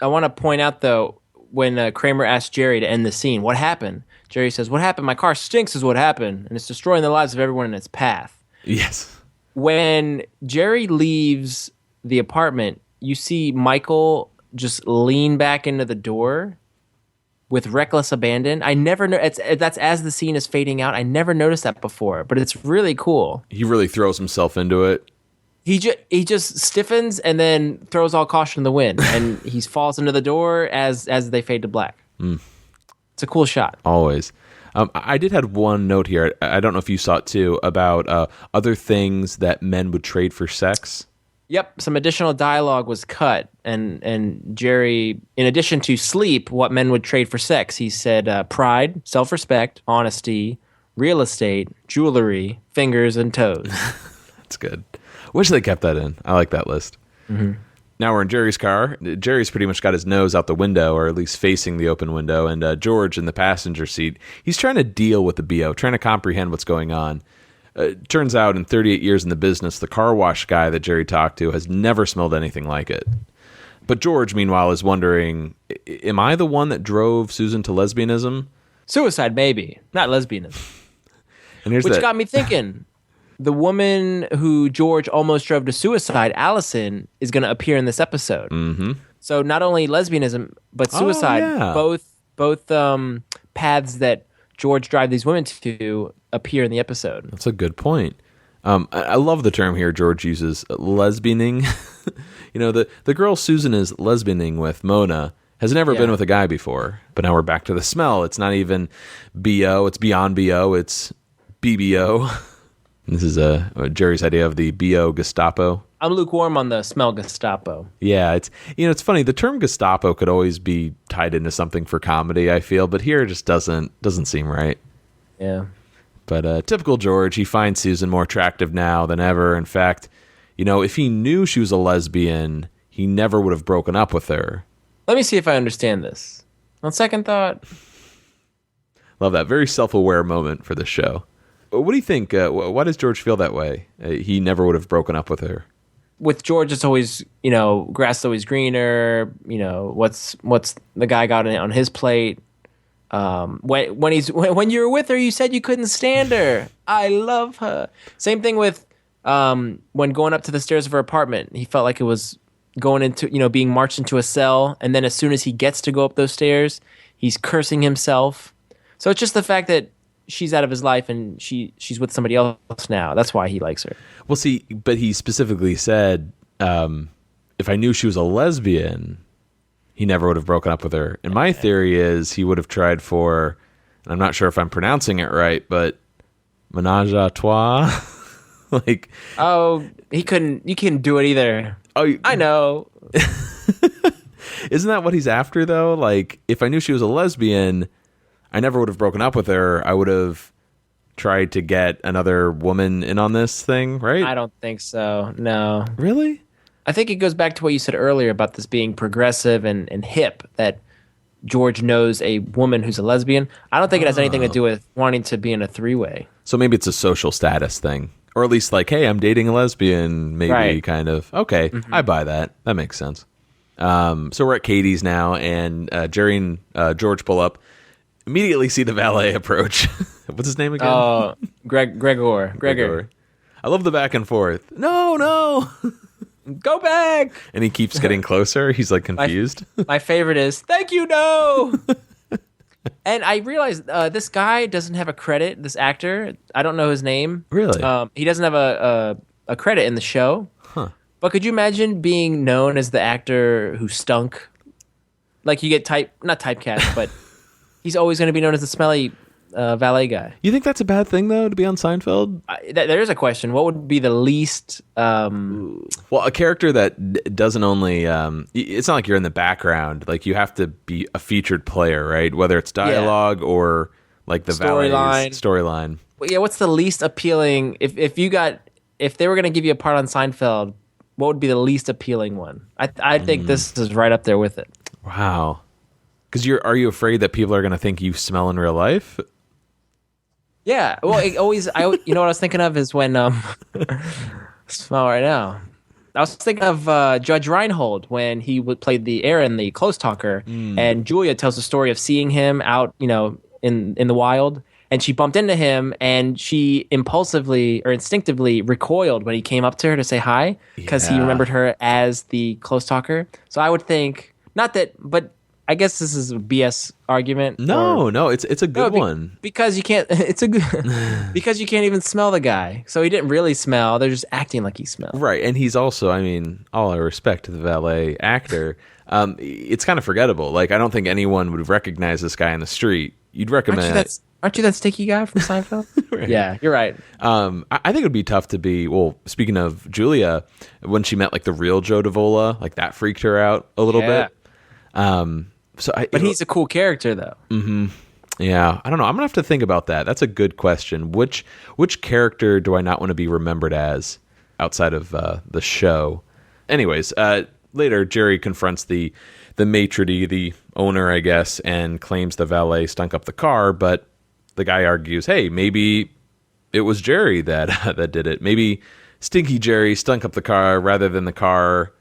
I want to point out, though, when Kramer asked Jerry to end the scene, what happened? Jerry says, what happened? My car stinks is what happened, and it's destroying the lives of everyone in its path. Yes. When Jerry leaves the apartment, you see Michael just lean back into the door with reckless abandon. I never know. That's as the scene is fading out. I never noticed that before, but it's really cool. He really throws himself into it. He just stiffens and then throws all caution to the wind, and he falls into the door as they fade to black. It's a cool shot. Always. I did have one note here. I don't know if you saw it too, about other things that men would trade for sex. Yep, some additional dialogue was cut, and Jerry, in addition to sleep, what men would trade for sex, he said pride, self-respect, honesty, real estate, jewelry, fingers, and toes. That's good. Wish they kept that in. I like that list. Mm-hmm. Now we're in Jerry's car. Jerry's pretty much got his nose out the window, or at least facing the open window, and George in the passenger seat. He's trying to deal with the BO, trying to comprehend what's going on. Turns out in 38 years in the business, the car wash guy that Jerry talked to has never smelled anything like it. But George, meanwhile, is wondering, am I the one that drove Susan to lesbianism? Suicide, maybe, not lesbianism. And here's Which got me thinking. The woman who George almost drove to suicide, Allison, is going to appear in this episode. Mm-hmm. So not only lesbianism, but suicide, both paths that George drive these women to appear in the episode. That's a good point. I love the term here George uses, lesbianing. The girl Susan is lesbianing with, Mona, has never been with a guy before. But now we're back to the smell. It's not even BO, it's beyond BO, it's BBO. This is Jerry's idea of the BO Gestapo. I'm lukewarm on the smell Gestapo. Yeah, it's funny. The term Gestapo could always be tied into something for comedy, I feel, but here it just doesn't seem right. Yeah. But typical George, he finds Susan more attractive now than ever. In fact, if he knew she was a lesbian, he never would have broken up with her. Let me see if I understand this. On second thought. Love that. Very self-aware moment for the show. What do you think? Why does George feel that way? He never would have broken up with her. With George, it's always, grass is always greener. What's the guy got on his plate? When you were with her, you said you couldn't stand her. I love her. Same thing with when going up to the stairs of her apartment. He felt like it was going into, being marched into a cell, and then as soon as he gets to go up those stairs, he's cursing himself. So it's just the fact that she's out of his life and she's with somebody else now. That's why he likes her. Well, see, but he specifically said, if I knew she was a lesbian, he never would have broken up with her. And my theory is he would have tried for, and I'm not sure if I'm pronouncing it right, but menage a trois. He couldn't. You couldn't do it either. Oh, I know. Isn't that what he's after, though? Like, if I knew she was a lesbian, I never would have broken up with her. I would have tried to get another woman in on this thing, right? I don't think so. No. Really? I think it goes back to what you said earlier about this being progressive and hip, that George knows a woman who's a lesbian. I don't think it has anything to do with wanting to be in a three-way. So maybe it's a social status thing. Or at least like, hey, I'm dating a lesbian, maybe, right. Kind of. Okay, I buy that. That makes sense. So we're at Katie's now, and Jerry and George pull up. Immediately see the valet approach. What's his name again? Oh, Gregor. I love the back and forth. No. Go back. And he keeps getting closer. He's like confused. My favorite is, thank you, no. And I realized this guy doesn't have a credit, this actor. I don't know his name. Really? He doesn't have a credit in the show. Huh. But could you imagine being known as the actor who stunk? Like you get not typecast, but he's always going to be known as the smelly valet guy. You think that's a bad thing, though, to be on Seinfeld? There is a question. What would be the least... Well, a character that doesn't only... it's not like you're in the background. Like, you have to be a featured player, right? Whether it's dialogue or, like, the valet's storyline. Well, yeah, what's the least appealing... If they were going to give you a part on Seinfeld, what would be the least appealing one? I think this is right up there with it. Wow. Because are you afraid that people are going to think you smell in real life? Yeah. Well, you know what I was thinking of is when smell right now. I was thinking of Judge Reinhold when he played the Aaron, the close talker, and Julia tells the story of seeing him out, in the wild, and she bumped into him, and she impulsively or instinctively recoiled when he came up to her to say hi because he remembered her as the close talker. So I would think, not that, but I guess this is a BS argument. No, it's a good one. Because you can't. It's a good because you can't even smell the guy. So he didn't really smell. They're just acting like he smelled. Right, and he's also, I mean, all I respect to the valet actor. It's kind of forgettable. Like, I don't think anyone would recognize this guy in the street. You'd recommend. Aren't you that stinky guy from Seinfeld? Right. Yeah, you're right. I think it would be tough to be. Well, speaking of Julia, when she met like the real Joe Davola, like that freaked her out a little bit. But he's a cool character, though. Mm-hmm. Yeah, I don't know. I'm gonna have to think about that. That's a good question. Which character do I not want to be remembered as outside of the show? Anyways, later Jerry confronts the maitre d', the owner, I guess, and claims the valet stunk up the car. But the guy argues, hey, maybe it was Jerry that did it. Maybe Stinky Jerry stunk up the car rather than the car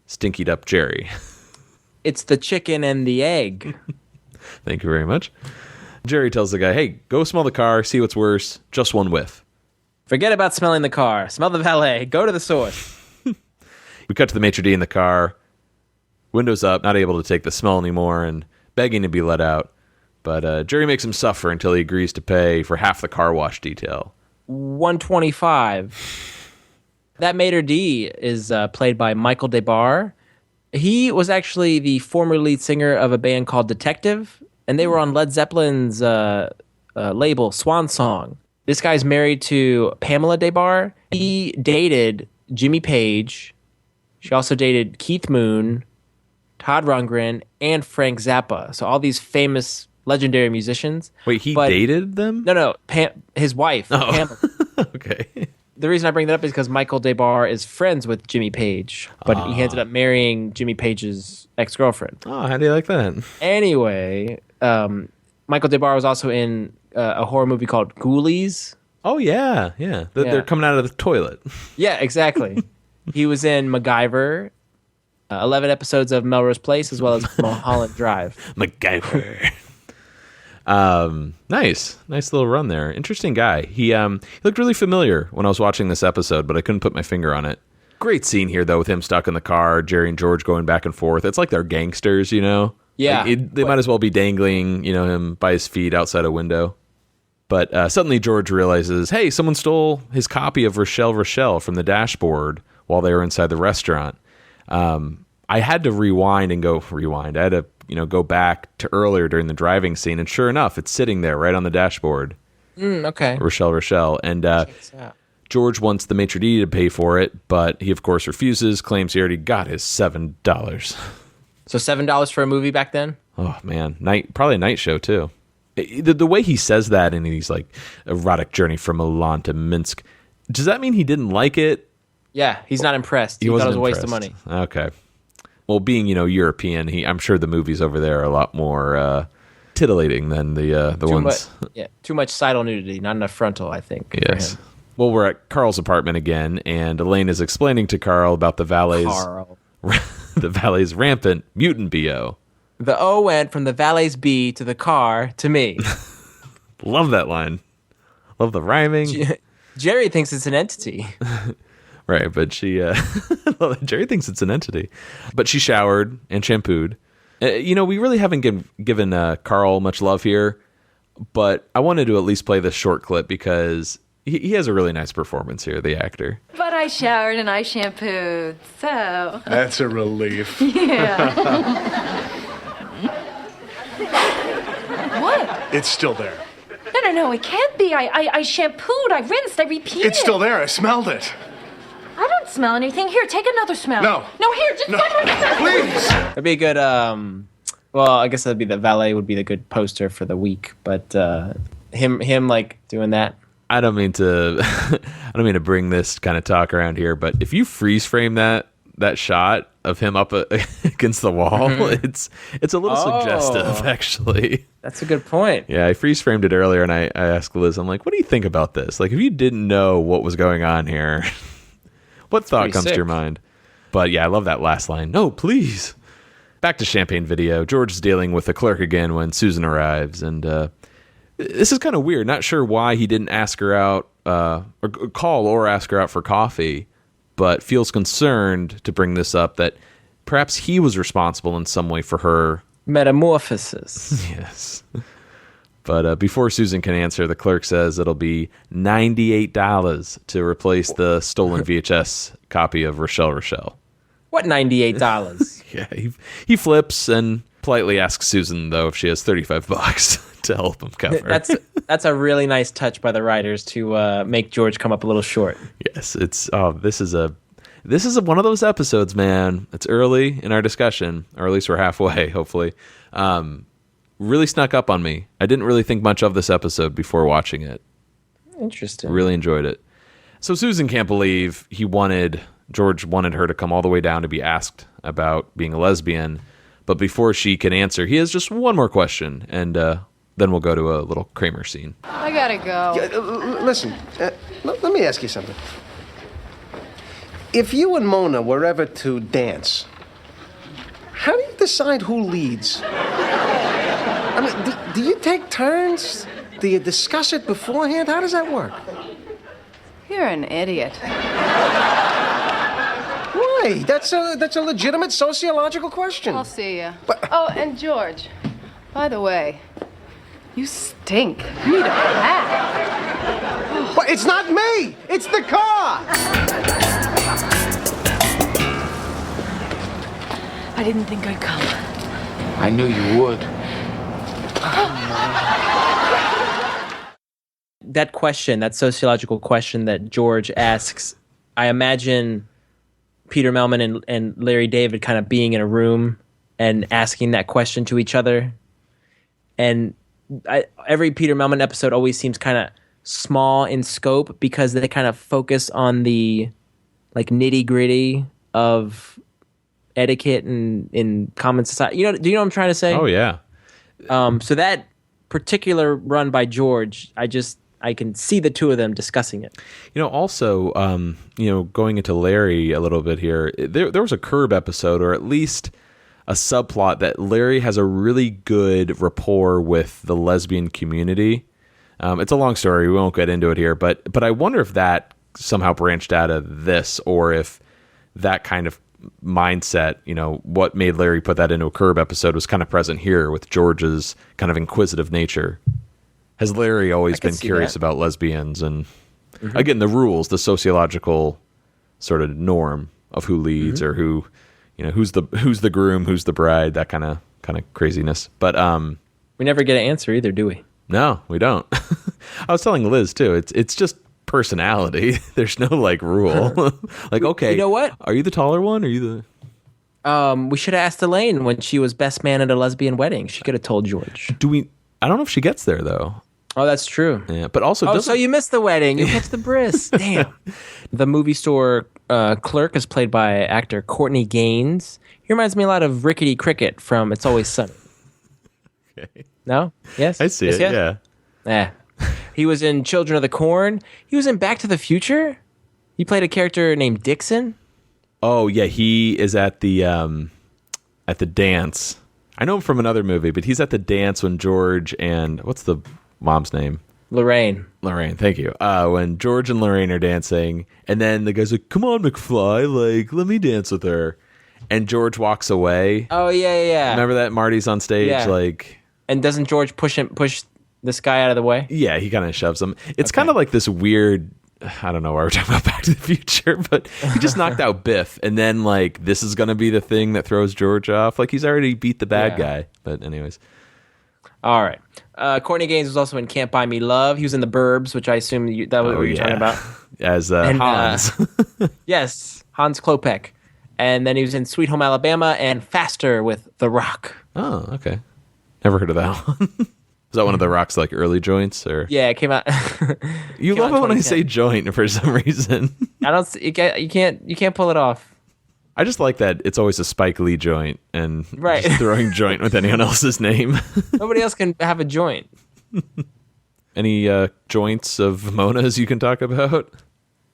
stinkied up Jerry. It's the chicken and the egg. Thank you very much. Jerry tells the guy, hey, go smell the car, see what's worse, just one whiff. Forget about smelling the car. Smell the valet. Go to the source. We cut to the maitre d' in the car. Windows up, not able to take the smell anymore, and begging to be let out. But Jerry makes him suffer until he agrees to pay for half the car wash detail. $125. That maitre d' is played by Michael DeBar. He was actually the former lead singer of a band called Detective, and they were on Led Zeppelin's label, Swan Song. This guy's married to Pamela DeBar. He dated Jimmy Page. She also dated Keith Moon, Todd Rundgren, and Frank Zappa. So all these famous, legendary musicians. Wait, he dated them? No. His wife, Pamela. Okay. The reason I bring that up is because Michael DeBar is friends with Jimmy Page, but he ended up marrying Jimmy Page's ex-girlfriend. Oh, how do you like that? Anyway, Michael DeBar was also in a horror movie called Ghoulies. Oh, yeah. They're coming out of the toilet. Yeah, exactly. He was in MacGyver, 11 episodes of Melrose Place, as well as Mulholland Drive. MacGyver. Nice little run there. Interesting guy. He looked really familiar when I was watching this episode, but I couldn't put my finger on it. Great scene here, though, with him stuck in the car, Jerry and George going back and forth. It's like they're gangsters, you know? Yeah. Like they might as well be dangling, him by his feet outside a window. But suddenly George realizes, hey, someone stole his copy of Rochelle from the dashboard while they were inside the restaurant. I had to rewind. I had to, go back to earlier during the driving scene, and sure enough, it's sitting there right on the dashboard. Okay. Rochelle. And George wants the maitre d' to pay for it, but he, of course, refuses, claims he already got his $7. So $7 for a movie back then? Oh, man. Probably a night show, too. The way he says that, and he's like, erotic journey from Milan to Minsk, does that mean he didn't like it? Yeah, he's not impressed. He thought it was a waste of money. Okay. Well, being, European, I'm sure the movies over there are a lot more titillating than the ones. Too much sidal nudity, not enough frontal, I think. Yes. For him. Well, we're at Carl's apartment again, and Elaine is explaining to Carl about the valet's rampant mutant BO. The O went from the valet's B to the car to me. Love that line. Love the rhyming. Jerry thinks it's an entity. Right, but Jerry thinks it's an entity. But she showered and shampooed. We really haven't given Carl much love here, but I wanted to at least play this short clip because he has a really nice performance here, the actor. But I showered and I shampooed, so... That's a relief. Yeah. What? It's still there. No, it can't be. I shampooed, I rinsed, I repeated. It's still there. I smelled it. I don't smell anything. Here, take another smell. No, here, just one more smell. Please. That'd be a good, well, I guess the valet would be the good poster for the week, but him like doing that. I don't mean to bring this kind of talk around here, but if you freeze frame that shot of him up against the wall, it's a little suggestive, actually. That's a good point. Yeah, I freeze framed it earlier, and I asked Liz, I'm like, what do you think about this? Like, if you didn't know what was going on here, what thought comes to your mind? But yeah, I love that last line. No, please. Back to Champagne Video. George is dealing with the clerk again when Susan arrives, and this is kind of weird. Not sure why he didn't ask her out, or call or ask her out for coffee, but feels concerned to bring this up that perhaps he was responsible in some way for her metamorphosis. Yes. But before Susan can answer, the clerk says it'll be $98 to replace the stolen VHS copy of Rochelle. What $98? Yeah, he flips and politely asks Susan, though, if she has $35 to help him cover. That's a really nice touch by the writers to make George come up a little short. Yes, this is one of those episodes, man. It's early in our discussion, or at least we're halfway, hopefully. Really snuck up on me. I didn't really think much of this episode before watching it. Interesting. Really enjoyed it. So Susan can't believe George wanted her to come all the way down to be asked about being a lesbian. But before she can answer, he has just one more question, and then we'll go to a little Kramer scene. I gotta go. Yeah, listen, let me ask you something. If you and Mona were ever to dance, how do you decide who leads? I mean, do you take turns? Do you discuss it beforehand? How does that work? You're an idiot. Why? That's a legitimate sociological question. I'll see you. But- Oh, and George, by the way, you stink. You need a bath. But it's not me! It's the car! I didn't think I'd come. I knew you would. That question, that sociological question that George asks, I imagine Peter Melman and Larry David kind of being in a room and asking that question to each other. And every Peter Melman episode always seems kind of small in scope because they kind of focus on the like nitty gritty of etiquette and in common society. Do you know what I'm trying to say? Oh yeah. So that particular run by George, I can see the two of them discussing it. Also, going into Larry a little bit here, there was a Curb episode, or at least a subplot that Larry has a really good rapport with the lesbian community. It's a long story. We won't get into it here, but I wonder if that somehow branched out of this, or if that kind of mindset, what made Larry put that into a Curb episode was kind of present here with George's kind of inquisitive nature. Has Larry always been curious about lesbians and, again, the rules, the sociological sort of norm of who leads or who, who's the groom, who's the bride, that kind of craziness. But we never get an answer either, do we? No, we don't. I was telling Liz too. It's just personality. There's no rule. Okay, you know what? Are you the taller one? Are you the? We should have asked Elaine when she was best man at a lesbian wedding. She could have told George. I don't know if she gets there though. Oh, that's true. Yeah, but also, so you missed the wedding. You catch the bris. Damn. The movie store clerk is played by actor Courtney Gaines. He reminds me a lot of Rickety Cricket from It's Always Sunny. Okay. No? Yes? I see it, yeah. Yeah. He was in Children of the Corn. He was in Back to the Future. He played a character named Dixon. Oh, yeah. He is at the dance. I know him from another movie, but he's at the dance when George and... What's the mom's name? Lorraine, thank you. When George and Lorraine are dancing, and then the guy's like, "Come on, McFly, let me dance with her." And George walks away. Oh, yeah. Remember that? Marty's on stage, And doesn't George push this guy out of the way? Yeah, he kind of shoves him. It's kind of like this weird... I don't know why we're talking about Back to the Future, but he just knocked out Biff, and then, this is going to be the thing that throws George off. He's already beat the bad guy. But anyways. All right. Courtney Gaines was also in Can't Buy Me Love. He was in The Burbs, which I assume that was what you're talking about. As Hans. Yes, Hans Klopek. And then he was in Sweet Home Alabama and Faster with The Rock. Oh, okay. Never heard of that one. Is that one of The Rock's early joints, or? Yeah, it came out. You love it when I say joint for some reason. You can't pull it off. I just like that it's always a Spike Lee joint and right. just throwing joint with anyone else's name. Nobody else can have a joint. Any joints of Mona's you can talk about?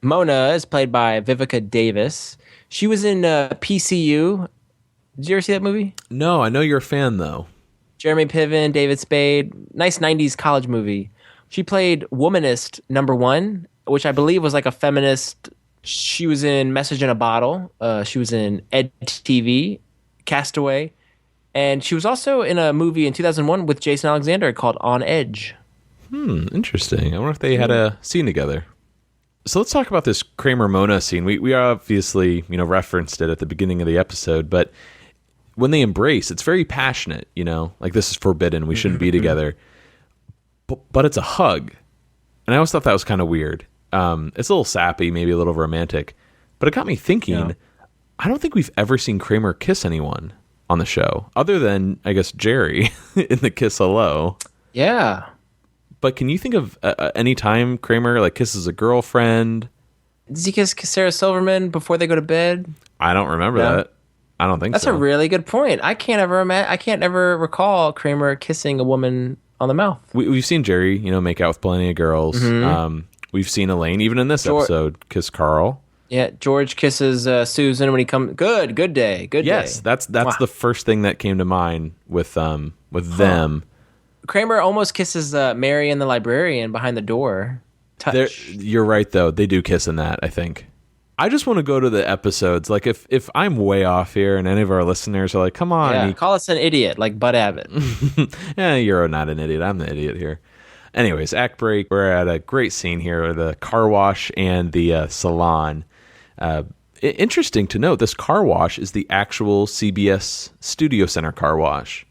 Mona is played by Vivica Davis. She was in PCU. Did you ever see that movie? No, I know you're a fan, though. Jeremy Piven, David Spade. Nice 90s college movie. She played Womanist #1, which I believe was a feminist. She was in Message in a Bottle. She was in Ed TV, Castaway. And she was also in a movie in 2001 with Jason Alexander called On Edge. Interesting. I wonder if they had a scene together. So let's talk about this Kramer Mona scene. We obviously, referenced it at the beginning of the episode, but when they embrace, it's very passionate, this is forbidden. We shouldn't be together. But it's a hug. And I always thought that was kind of weird. It's a little sappy, maybe a little romantic, but it got me thinking, I don't think we've ever seen Kramer kiss anyone on the show, other than, I guess, Jerry in the Kiss Hello. Yeah. But can you think of any time Kramer kisses a girlfriend? Does he kiss Sarah Silverman before they go to bed? I don't remember that. I don't think That's so. a really good point. I can't ever recall Kramer kissing a woman on the mouth. We've seen Jerry, make out with plenty of girls. We've seen Elaine, even in this episode, kiss Carl. Yeah, George kisses Susan when he comes. Good day. Yes, that's the first thing that came to mind with them. Kramer almost kisses Mary and the librarian behind the door. Touch. You're right, though. They do kiss in that, I think. I just want to go to the episodes. If I'm way off here and any of our listeners are like, come on. Call us an idiot like Bud Abbott. Yeah, you're not an idiot. I'm the idiot here. Anyways, act break. We're at a great scene here with the car wash and the salon. Interesting to note, this car wash is the actual CBS Studio Center car wash.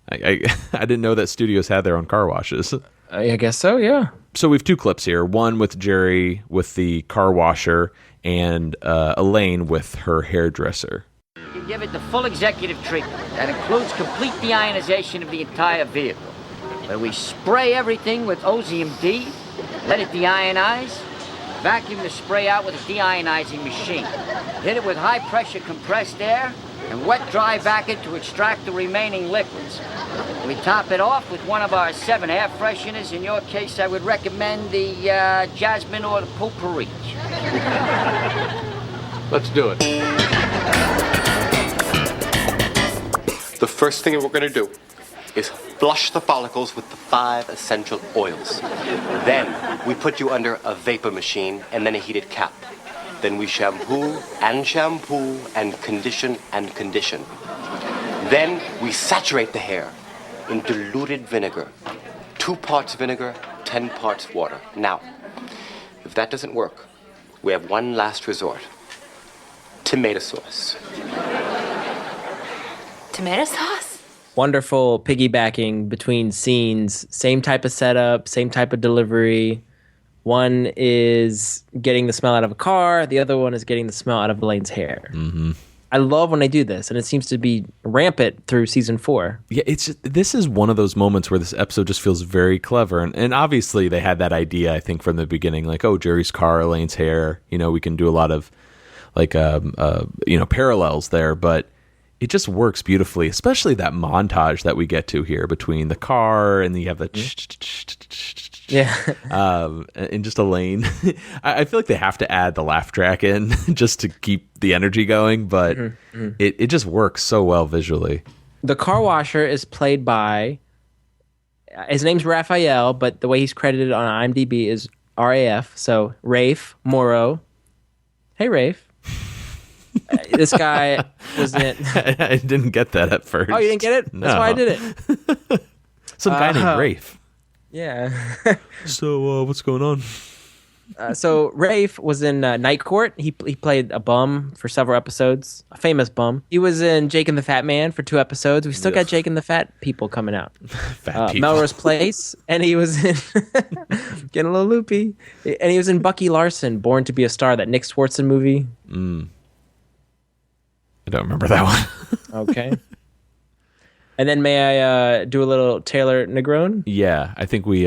I didn't know that studios had their own car washes. I guess so, yeah. So we have two clips here. One with Jerry with the car washer and Elaine with her hairdresser. You give it the full executive treatment. That includes complete deionization of the entire vehicle. Where we spray everything with Osium D, let it deionize, vacuum the spray out with a deionizing machine. Hit it with high-pressure compressed air, and wet-dry vacuum to extract the remaining liquids. We top it off with one of our 7 air fresheners. In your case, I would recommend the jasmine or the potpourri. Let's do it. The first thing we're going to do is flush the follicles with the 5 essential oils. Then we put you under a vapor machine and then a heated cap. Then we shampoo and condition and condition. Then we saturate the hair in diluted vinegar. 2 parts vinegar, 10 parts water. Now, if that doesn't work, we have one last resort. Tomato sauce. Tomato sauce? Wonderful piggybacking between scenes. Same type of setup, same type of delivery. One is getting the smell out of a car. The other one is getting the smell out of Elaine's hair. Mm-hmm. I love when they do this, and it seems to be rampant through season 4. Yeah, this is one of those moments where this episode just feels very clever, and obviously they had that idea, I think, from the beginning, like, oh, Jerry's car, Elaine's hair, we can do a lot of like parallels there, but it just works beautifully, especially that montage that we get to here between the car and you have the and just Elaine. I feel like they have to add the laugh track in just to keep the energy going, but it just works so well visually. The car washer is played by, his name's Raphael, but the way he's credited on IMDb is RAF, so Rafe Morrow. Hey, Rafe. This guy was in... I didn't get that at first. Oh, you didn't get it? No. That's why I did it. Some guy named Rafe. Yeah. So, what's going on? So Rafe was in Night Court. He played a bum for several episodes, a famous bum. He was in Jake and the Fat Man for 2 episodes. We still got Jake and the Fat People coming out. Fat people. Melrose Place, and he was in getting a little loopy. And he was in Bucky Larson, Born to Be a Star, that Nick Swartzen movie. I don't remember that one. Okay. And then may I do a little Taylor Negron? Yeah, I think we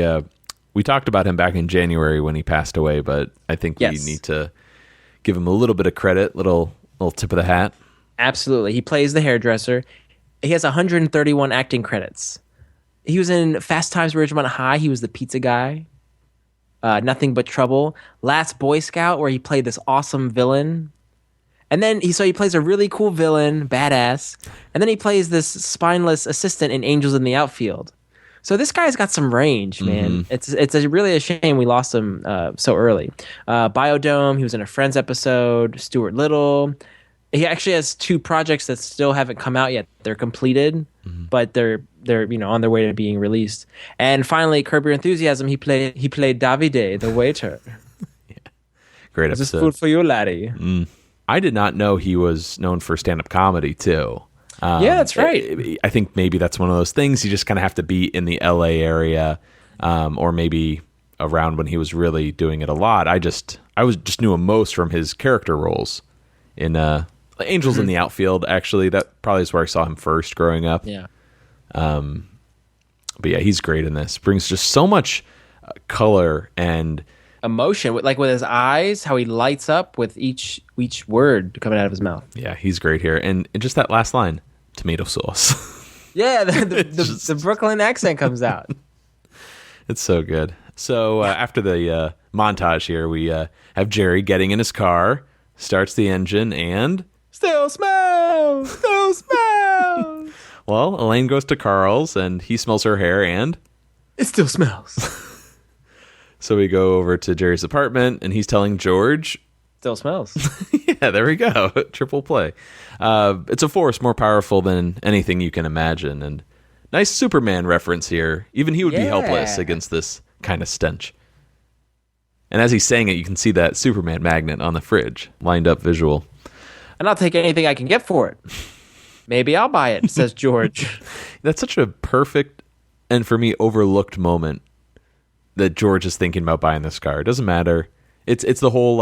talked about him back in January when he passed away, but I think we need to give him a little bit of credit, little tip of the hat. Absolutely. He plays the hairdresser. He has 131 acting credits. He was in Fast Times at Ridgemont High. He was the pizza guy. Nothing But Trouble. Last Boy Scout, where he played this awesome villain. And then he plays a really cool villain, badass. And then he plays this spineless assistant in Angels in the Outfield. So this guy's got some range, man. It's really a shame we lost him so early. Biodome, he was in a Friends episode. Stuart Little. He actually has 2 projects that still haven't come out yet. They're completed, but they're on their way to being released. And finally, Curb Your Enthusiasm. He played Davide, the waiter. Great episode. This is food for you, laddie. I did not know he was known for stand-up comedy too. Yeah, that's right. I think maybe that's one of those things you just kind of have to be in the LA area, or maybe around when he was really doing it a lot. I just knew him most from his character roles in Angels in the Outfield. Actually, that probably is where I saw him first growing up. Yeah. But yeah, he's great in this. Brings just so much color and emotion, with his eyes, how he lights up with each word coming out of his mouth. Yeah, he's great here, and just that last line, tomato sauce. Yeah, the Brooklyn accent comes out. It's so good. So after the montage here, we have Jerry getting in his car, starts the engine, and still smells. Well, Elaine goes to Carl's, and he smells her hair, and it still smells. So we go over to Jerry's apartment, and he's telling George... Still smells. Yeah, there we go. Triple play. It's a force more powerful than anything you can imagine. And nice Superman reference here. Even he would be helpless against this kind of stench. And as he's saying it, you can see that Superman magnet on the fridge. Lined up visual. And I'll take anything I can get for it. Maybe I'll buy it, says George. That's such a perfect, and for me, overlooked moment that George is thinking about buying this car. It doesn't matter. It's the whole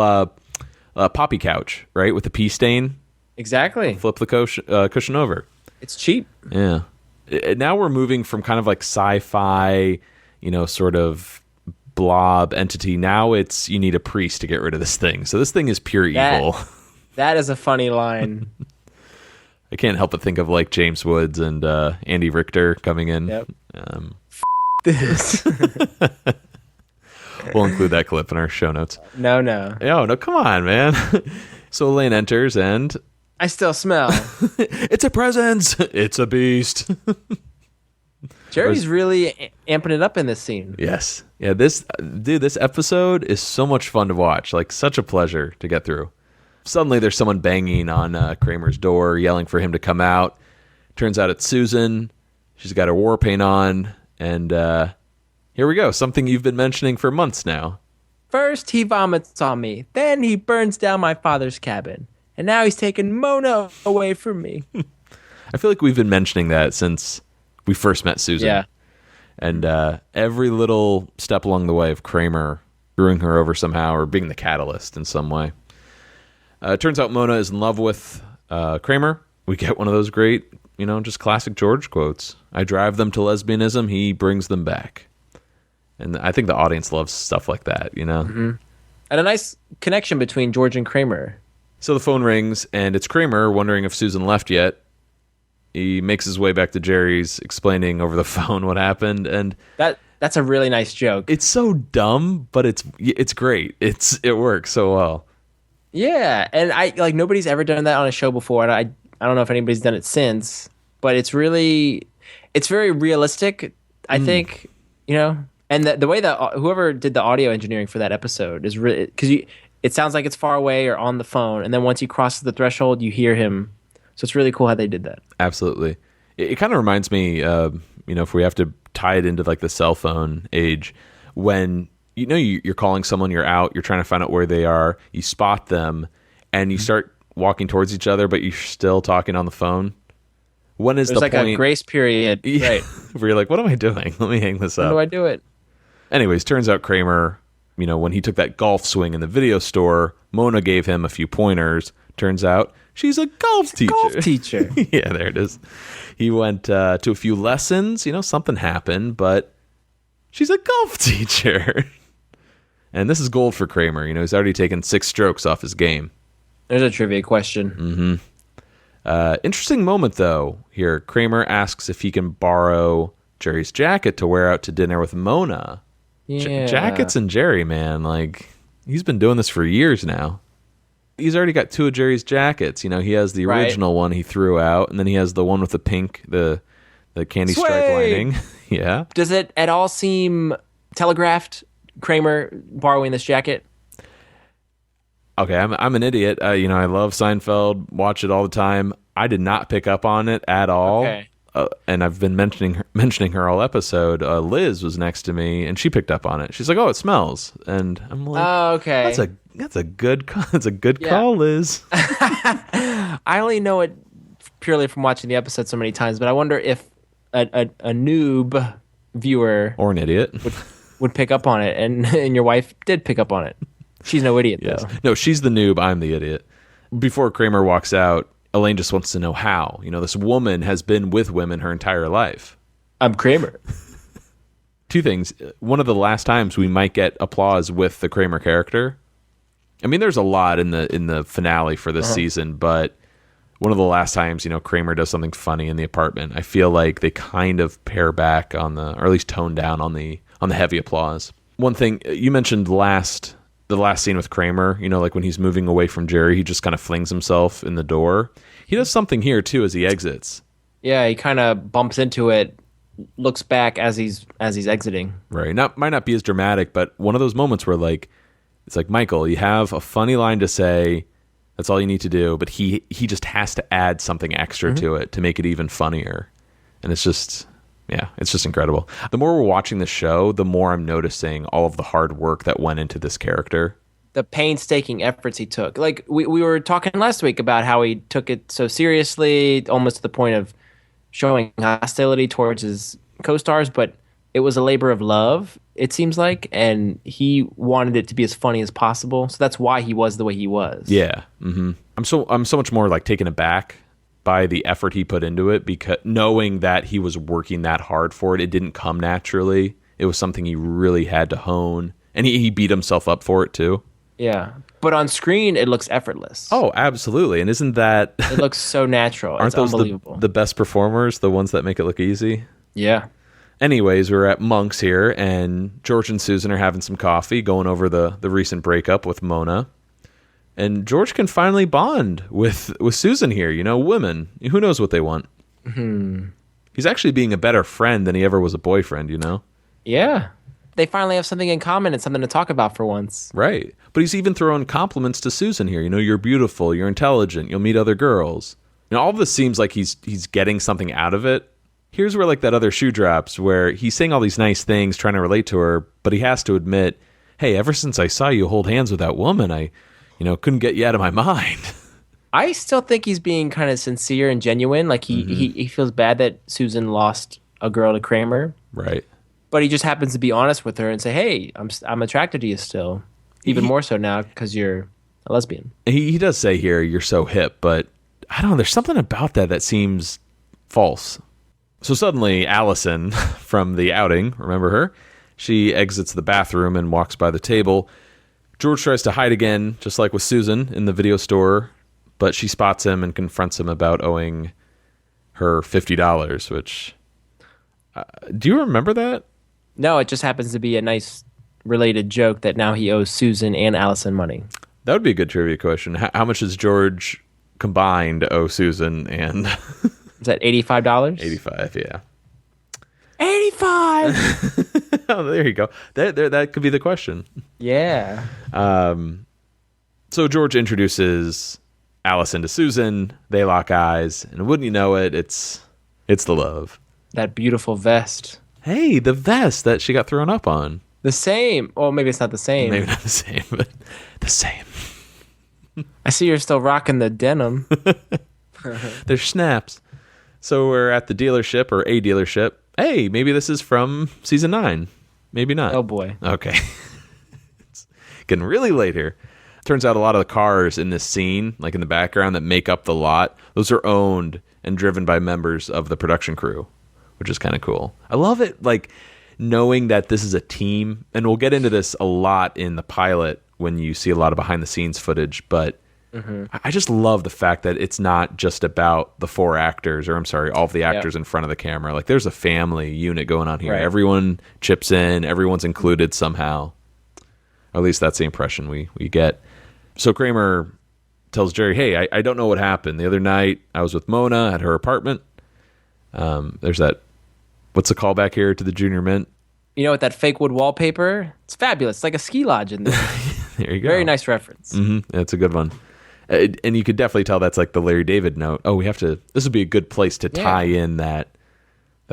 poppy couch, right? With the pee stain. Exactly. Flip the cushion over. It's cheap. Yeah. Now we're moving from kind of like sci-fi, sort of blob entity. Now it's you need a priest to get rid of this thing. So this thing is pure evil. That is a funny line. I can't help but think of like James Woods and Andy Richter coming in. Yep. This. We'll include that clip in our show notes. No. Oh, no, come on, man. So Elaine enters, and I still smell. It's a presence. It's a beast. Jerry's really amping it up in this scene. Yes. Yeah, this episode is so much fun to watch. Like, such a pleasure to get through. Suddenly, there's someone banging on Kramer's door, yelling for him to come out. Turns out it's Susan. She's got her war paint on. And here we go. Something you've been mentioning for months now. First, he vomits on me. Then he burns down my father's cabin. And now he's taking Mona away from me. I feel like we've been mentioning that since we first met Susan. Yeah. And every little step along the way of Kramer screwing her over somehow or being the catalyst in some way. It turns out Mona is in love with Kramer. We get one of those great, just classic George quotes. I drive them to lesbianism. He brings them back. And I think the audience loves stuff like that, Mm-hmm. And a nice connection between George and Kramer. So the phone rings, and it's Kramer wondering if Susan left yet. He makes his way back to Jerry's, explaining over the phone what happened, and that's a really nice joke. It's so dumb, but it's great. It works so well. Yeah, and nobody's ever done that on a show before, and I don't know if anybody's done it since, but it's very realistic. I think, and the way that whoever did the audio engineering for that episode is really, because it sounds like it's far away or on the phone, and then once he crosses the threshold, you hear him. So it's really cool how they did that. Absolutely. It kind of reminds me, if we have to tie it into like the cell phone age, when you're calling someone, you're out, you're trying to find out where they are, you spot them, and you start walking towards each other, but you're still talking on the phone. When is There's the point? A grace period, right? Where you're like, what am I doing? Let me hang this up. When do I do it? Anyways, turns out Kramer, when he took that golf swing in the video store, Mona gave him a few pointers. Turns out she's a golf teacher. Yeah, there it is. He went to a few lessons. Something happened, but she's a golf teacher. And this is gold for Kramer. He's already taken 6 strokes off his game. There's a trivia question. Mm-hmm. Interesting moment, though, here. Kramer asks if he can borrow Jerry's jacket to wear out to dinner with Mona. Yeah. Jackets and Jerry, man. Like, he's been doing this for years now. He's already got 2 of Jerry's jackets. He has the original one he threw out, and then he has the one with the pink, the candy stripe lining. Yeah. Does it at all seem telegraphed, Kramer borrowing this jacket? Okay, I'm an idiot. I love Seinfeld, watch it all the time. I did not pick up on it at all. Okay. And I've been mentioning her all episode. Liz was next to me, and she picked up on it. She's like, "Oh, it smells," and I'm like, "Oh, okay, that's a good call, Liz." I only know it purely from watching the episode so many times, but I wonder if a noob viewer or an idiot would pick up on it, and your wife did pick up on it. She's no idiot, yes. though. No, she's the noob. I'm the idiot. Before Kramer walks out, Elaine just wants to know how. This woman has been with women her entire life. I'm Kramer. 2 things. One of the last times we might get applause with the Kramer character. I mean, there's a lot in the finale for this season, but one of the last times, Kramer does something funny in the apartment. I feel like they kind of pare back or at least tone down on the heavy applause. One thing you mentioned the last scene with Kramer, like when he's moving away from Jerry, he just kind of flings himself in the door. He does something here too as he exits. Yeah, he kind of bumps into it, looks back as he's exiting. Right. Might not be as dramatic, but one of those moments where it's like, Michael, you have a funny line to say, that's all you need to do, but he just has to add something extra to it to make it even funnier. And it's just incredible. The more we're watching the show, the more I'm noticing all of the hard work that went into this character. The painstaking efforts he took. Like, we were talking last week about how he took it so seriously, almost to the point of showing hostility towards his co-stars, but it was a labor of love, it seems like, and he wanted it to be as funny as possible. So that's why he was the way he was. Yeah. Mm-hmm. I'm so much more taken aback by the effort he put into it, because knowing that he was working that hard for it, it didn't come naturally. It was something he really had to hone, and he beat himself up for it too. Yeah, but on screen it looks effortless. Oh, absolutely. And isn't that it looks so natural. Aren't those the best performers, the ones that make it look easy? Yeah. Anyways, we're at Monk's here, and George and Susan are having some coffee, going over the recent breakup with Mona. And George can finally bond with Susan here. You know, women. Who knows what they want? He's actually being a better friend than he ever was a boyfriend, you know? Yeah. They finally have something in common and something to talk about for once. Right. But he's even throwing compliments to Susan here. You know, you're beautiful, you're intelligent, you'll meet other girls. You know, all of this seems like he's getting something out of it. Here's where like that other shoe drops, where he's saying all these nice things, trying to relate to her, but he has to admit, hey, ever since I saw you hold hands with that woman, I, couldn't get you out of my mind. I still think he's being kind of sincere and genuine. Like he feels bad that Susan lost a girl to Kramer. Right. But he just happens to be honest with her and say, hey, I'm attracted to you still. Even more so now because you're a lesbian. He does say here, you're so hip, but I don't know, there's something about that seems false. So suddenly Allison from the outing, remember her? She exits the bathroom and walks by the table. George tries to hide again, just like with Susan in the video store, but she spots him and confronts him about owing her $50, which... do you remember that? No, it just happens to be a nice related joke that now he owes Susan and Allison money. That would be a good trivia question. How much does George combined owe Susan and... Is that $85? 85, yeah. 85! Oh, there you go. That could be the question. Yeah. So George introduces Allison to Susan. They lock eyes, and wouldn't you know it, it's the love. That beautiful vest. Hey, the vest that she got thrown up on. The same. Well, maybe it's not the same. Maybe not the same, but the same. I see you're still rocking the denim. There's snaps. So we're at the dealership, or a dealership. Hey, maybe this is from season 9. Maybe not. Oh, boy. Okay. It's getting really late here. Turns out a lot of the cars in this scene, like in the background that make up the lot, those are owned and driven by members of the production crew, which is kind of cool. I love it, like, knowing that this is a team. And we'll get into this a lot in the pilot when you see a lot of behind-the-scenes footage, but I just love the fact that it's not just about the 4 actors, or I'm sorry, all of the actors in front of the camera. Like, there's a family unit going on here. Right. Everyone chips in. Everyone's included somehow. Or at least that's the impression we get. So Kramer tells Jerry, hey, I don't know what happened. The other night, I was with Mona at her apartment. There's that, what's the callback here to the Junior Mint? You know, with that fake wood wallpaper? It's fabulous. It's like a ski lodge in there. There you go. Very nice reference. That's a good one. And you could definitely tell that's like the Larry David note. Oh, this would be a good place to tie in that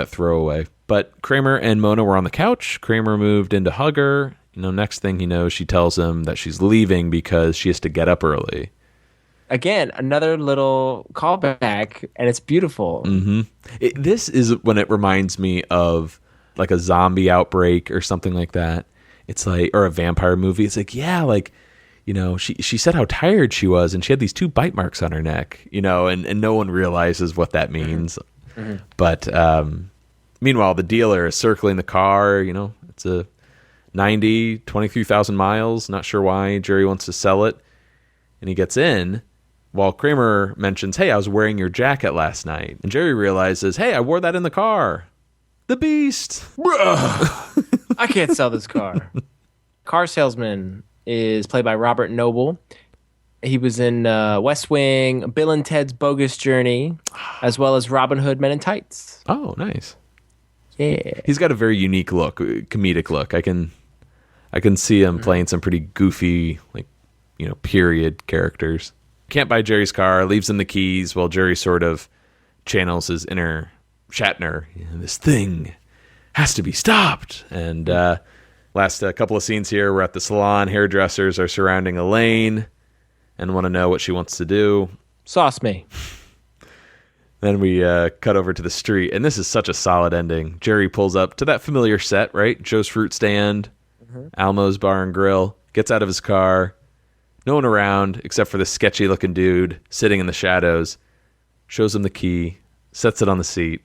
throwaway. But Kramer and Mona were on the couch. Kramer moved in to hug her. Next thing he knows, she tells him that she's leaving because she has to get up early. Again, another little callback, and it's beautiful. This is when it reminds me of like a zombie outbreak or something like that. It's like, or a vampire movie. It's like, yeah, like, she said how tired she was, and she had these 2 bite marks on her neck, and no one realizes what that means. But meanwhile, the dealer is circling the car. It's a 23,000 miles. Not sure why Jerry wants to sell it. And he gets in while Kramer mentions, hey, I was wearing your jacket last night. And Jerry realizes, hey, I wore that in the car. The Beast. I can't sell this car. Car salesman is played by Robert Noble. He was in West Wing, Bill and Ted's Bogus Journey, as well as Robin Hood Men in Tights. Oh, nice. Yeah. He's got a very unique look, comedic look. I can see him playing some pretty goofy, like, period characters. Can't buy Jerry's car, leaves him the keys while Jerry sort of channels his inner Shatner. This thing has to be stopped. And last couple of scenes here, we're at the salon. Hairdressers are surrounding Elaine and want to know what she wants to do. Sauce me. Then we cut over to the street, and this is such a solid ending. Jerry pulls up to that familiar set, right? Joe's Fruit Stand, Almo's Bar and Grill, gets out of his car. No one around except for this sketchy-looking dude sitting in the shadows. Shows him the key, sets it on the seat,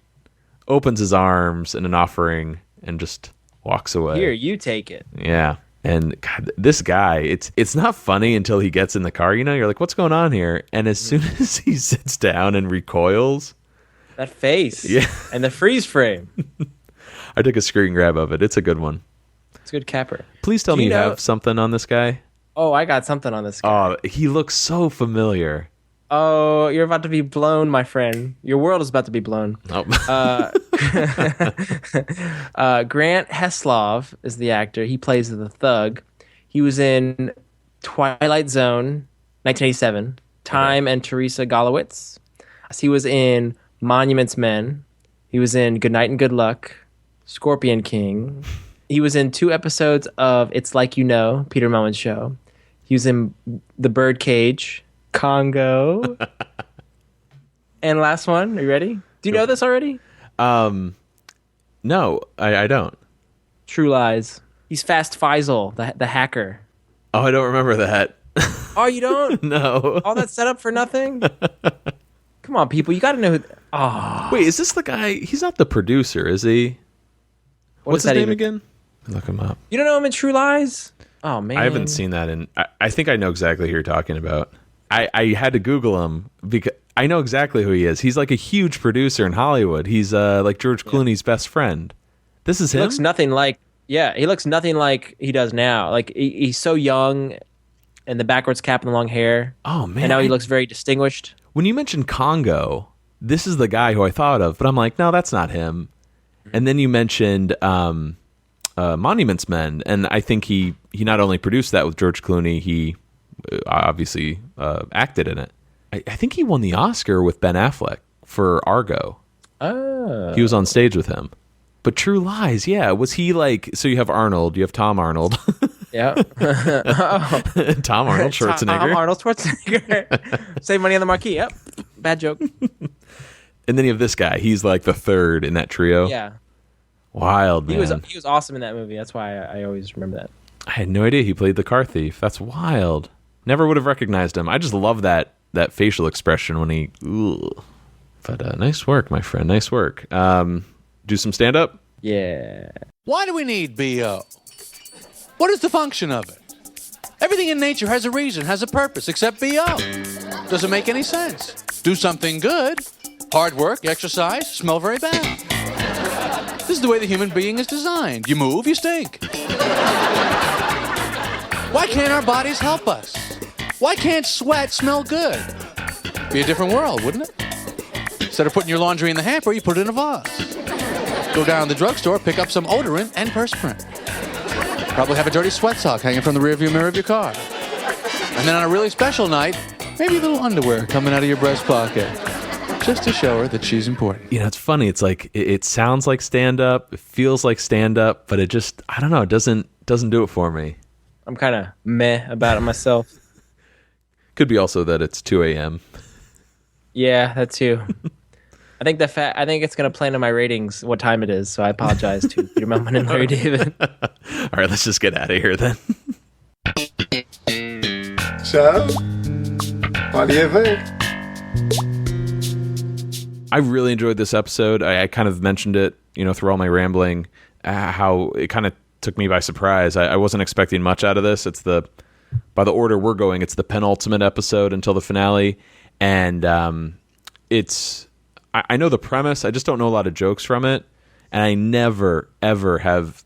opens his arms in an offering, and just walks away. Here, you take it. Yeah. And God, this guy, it's not funny until he gets in the car. You're like, what's going on here? And as soon as he sits down and recoils. That face. Yeah. And the freeze frame. I took a screen grab of it. It's a good one. It's a good capper. Please tell me you have something on this guy. Oh, I got something on this guy. Oh, he looks so familiar. Oh, you're about to be blown, my friend. Your world is about to be blown. Oh. Grant Heslov is the actor. He plays the thug. He was in Twilight Zone, 1987, Time and Teresa Golowitz. He was in Monuments Men. He was in Good Night and Good Luck, Scorpion King. He was in 2 episodes of It's Like You Know, Peter Mellon's show. He was in The Birdcage, Congo. And last one, are you ready? Do you know this already? No, I don't. True Lies. He's Fast Faisal, the hacker. Oh, I don't remember that. Oh, you don't? No. All that set up for nothing? Come on, people. You got to know who... Oh. Wait, is this the guy? He's not the producer, is he? What's his name again? Look him up. You don't know him in True Lies? Oh, man. I haven't seen that in... I think I know exactly who you're talking about. I had to Google him because I know exactly who he is. He's like a huge producer in Hollywood. He's like George Clooney's best friend. This is him? He looks nothing like... Yeah, he looks nothing like he does now. Like, he's so young, and the backwards cap and the long hair. Oh, man. And now he looks very distinguished. When you mentioned Congo, this is the guy who I thought of, but I'm like, no, that's not him. And then you mentioned Monuments Men, and I think he not only produced that with George Clooney, he obviously acted in it. I think he won the Oscar with Ben Affleck for Argo. Oh. He was on stage with him. But True Lies, yeah. Was he like... So you have Arnold, you have Tom Arnold. Yeah. Oh. Tom Arnold Schwarzenegger. Tom Arnold Schwarzenegger. Save money on the marquee. Yep. Bad joke. And then you have this guy. He's like the third in that trio. Yeah. Wild, man. He was awesome in that movie. That's why I always remember that. I had no idea he played the car thief. That's wild. Never would have recognized him. I just love that facial expression when he... Ugh. But nice work, my friend. Nice work. Do some stand-up? Yeah. Why do we need BO? What is the function of it? Everything in nature has a reason, has a purpose, except BO. Doesn't make any sense. Do something good. Hard work, exercise, smell very bad. This is the way the human being is designed. You move, you stink. Why can't our bodies help us? Why can't sweat smell good? Be a different world, wouldn't it? Instead of putting your laundry in the hamper, you put it in a vase. Go down to the drugstore, pick up some odorant and perspirant. Probably have a dirty sweat sock hanging from the rearview mirror of your car. And then on a really special night, maybe a little underwear coming out of your breast pocket. Just to show her that she's important. You know, it's funny. It's like, it sounds like stand-up. It feels like stand-up, but it just, I don't know, it doesn't do it for me. I'm kind of meh about it myself. Could be also that it's 2 a.m. Yeah, that too. I think I think it's going to play into my ratings what time it is, so I apologize to Peter Mellon and Larry David. All right, let's just get out of here then. So, what do you think? I really enjoyed this episode. I kind of mentioned it, through all my rambling, how it kind of took me by surprise. I wasn't expecting much out of this. By the order we're going, it's the penultimate episode until the finale, and I know the premise. I just don't know a lot of jokes from it, and I never ever have,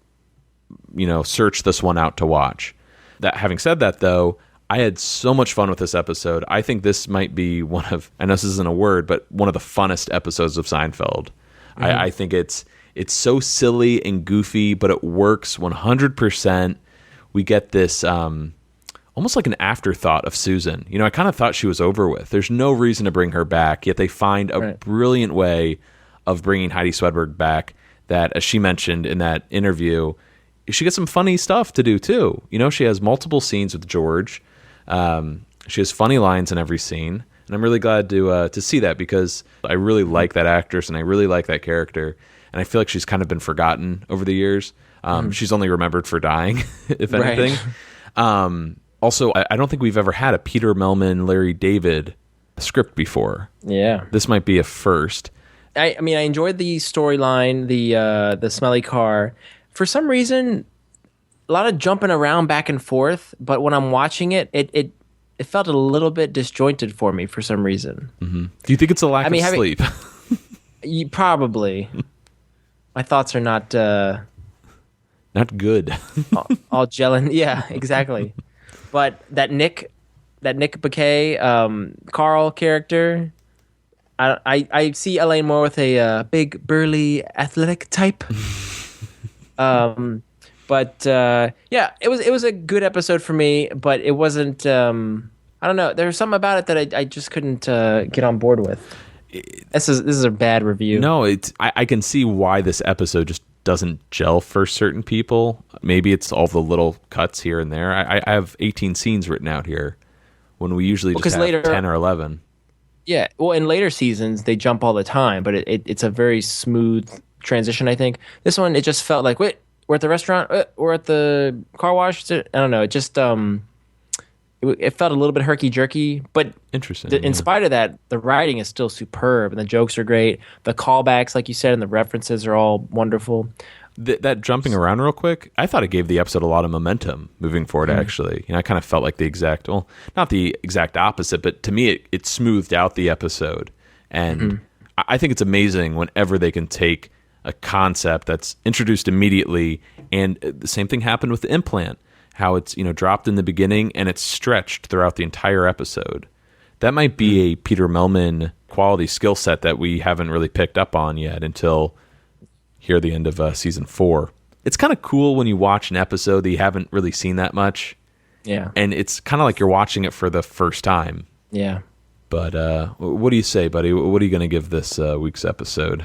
searched this one out to watch. That having said that, though, I had so much fun with this episode. I think this might be one of, I know this isn't a word, but one of the funnest episodes of Seinfeld. Mm-hmm. I think it's so silly and goofy, but it works 100%. We get this almost like an afterthought of Susan. I kind of thought she was over with. There's no reason to bring her back, yet they find a brilliant way of bringing Heidi Swedberg back that, as she mentioned in that interview, she gets some funny stuff to do too. She has multiple scenes with George. She has funny lines in every scene, and I'm really glad to see that because I really like that actress and I really like that character, and I feel like she's kind of been forgotten over the years. She's only remembered for dying, if anything. Also, I don't think we've ever had a Peter Mellon, Larry David script before. Yeah, this might be a first. I mean, I enjoyed the storyline, the Smelly Car. For some reason, a lot of jumping around back and forth, but when I'm watching it, it felt a little bit disjointed for me for some reason. Mm-hmm. Do you think it's a lack of sleep? Probably. My thoughts are not good. all gelling. Yeah, exactly. But that Nick Bakay, Carl character, I see Elaine more with a big, burly, athletic type. But yeah, it was a good episode for me, but it wasn't. I don't know. There was something about it that I just couldn't get on board with. This is a bad review. No, I can see why this episode just doesn't gel for certain people. Maybe it's all the little cuts here and there. I have 18 scenes written out here when we usually just have later, 10 or 11. Yeah, well, in later seasons they jump all the time, but it's a very smooth transition. I think this one, it just felt like, wait, we're at the restaurant, we're at the car wash. I don't know. It just it felt a little bit herky-jerky, but interesting. In spite of that, the writing is still superb, and the jokes are great. The callbacks, like you said, and the references are all wonderful. That jumping around real quick, I thought it gave the episode a lot of momentum moving forward, actually. I kind of felt like not the exact opposite, but to me, it smoothed out the episode. And I think it's amazing whenever they can take a concept that's introduced immediately, and the same thing happened with the implant. How it's dropped in the beginning and it's stretched throughout the entire episode. That might be a Peter Melman quality skill set that we haven't really picked up on yet until here at the end of season 4. It's kind of cool when you watch an episode that you haven't really seen that much. Yeah. And it's kind of like you're watching it for the first time. Yeah. But what do you say, buddy? What are you going to give this week's episode?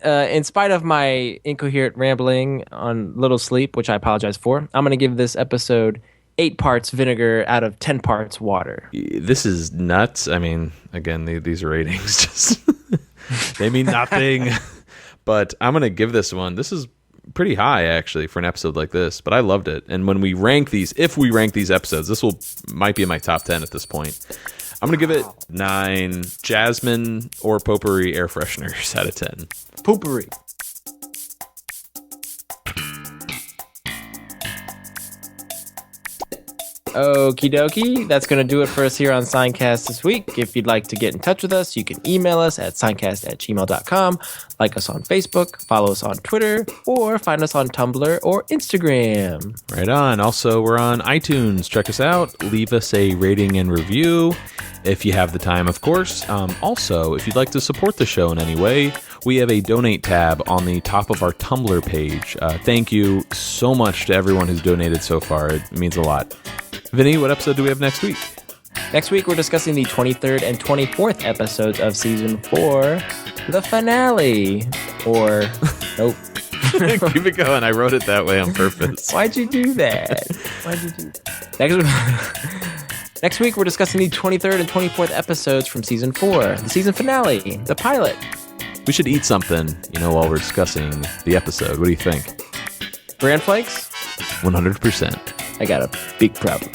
In spite of my incoherent rambling on Little Sleep, which I apologize for, I'm going to give this episode 8 parts vinegar out of 10 parts water. This is nuts. I mean, again, these ratings just they mean nothing. But I'm going to give this one. This is pretty high, actually, for an episode like this. But I loved it. And when we rank these, if we rank these episodes, this might be in my top 10 at this point. I'm going to give it 9 jasmine or potpourri air fresheners out of 10. Potpourri. Okie dokie. That's going to do it for us here on Seincast this week. If you'd like to get in touch with us, you can email us at seincast@gmail.com, like us on Facebook, follow us on Twitter, or find us on Tumblr or Instagram. Right on. Also, we're on iTunes. Check us out. Leave us a rating and review if you have the time, of course. Also, if you'd like to support the show in any way, we have a donate tab on the top of our Tumblr page. Thank you so much to everyone who's donated so far. It means a lot. Vinny, what episode do we have next week? Next week, we're discussing the 23rd and 24th episodes of Season 4, the finale. Or, nope. Keep it going. I wrote it that way on purpose. Why'd you do that? Next week, we're discussing the 23rd and 24th episodes from Season 4, the season finale, the pilot. We should eat something, while we're discussing the episode. What do you think? Bran Flakes? 100%. I got a big problem.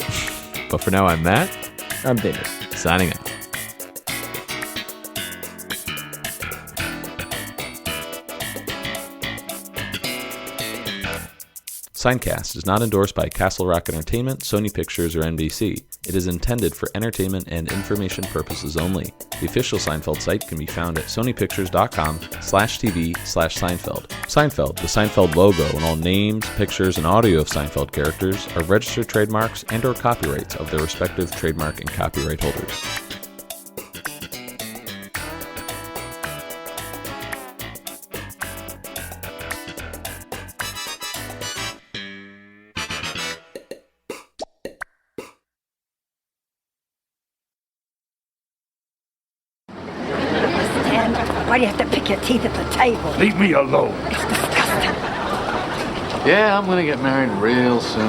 But for now, I'm Matt. I'm David. Signing out. Seincast is not endorsed by Castle Rock Entertainment, Sony Pictures, or NBC. It is intended for entertainment and information purposes only. The official Seinfeld site can be found at sonypictures.com/TV/Seinfeld. Seinfeld, the Seinfeld logo, and all names, pictures, and audio of Seinfeld characters are registered trademarks and/or copyrights of their respective trademark and copyright holders. Why do you have to pick your teeth at the table? Leave me alone. It's disgusting. Yeah, I'm gonna get married real soon.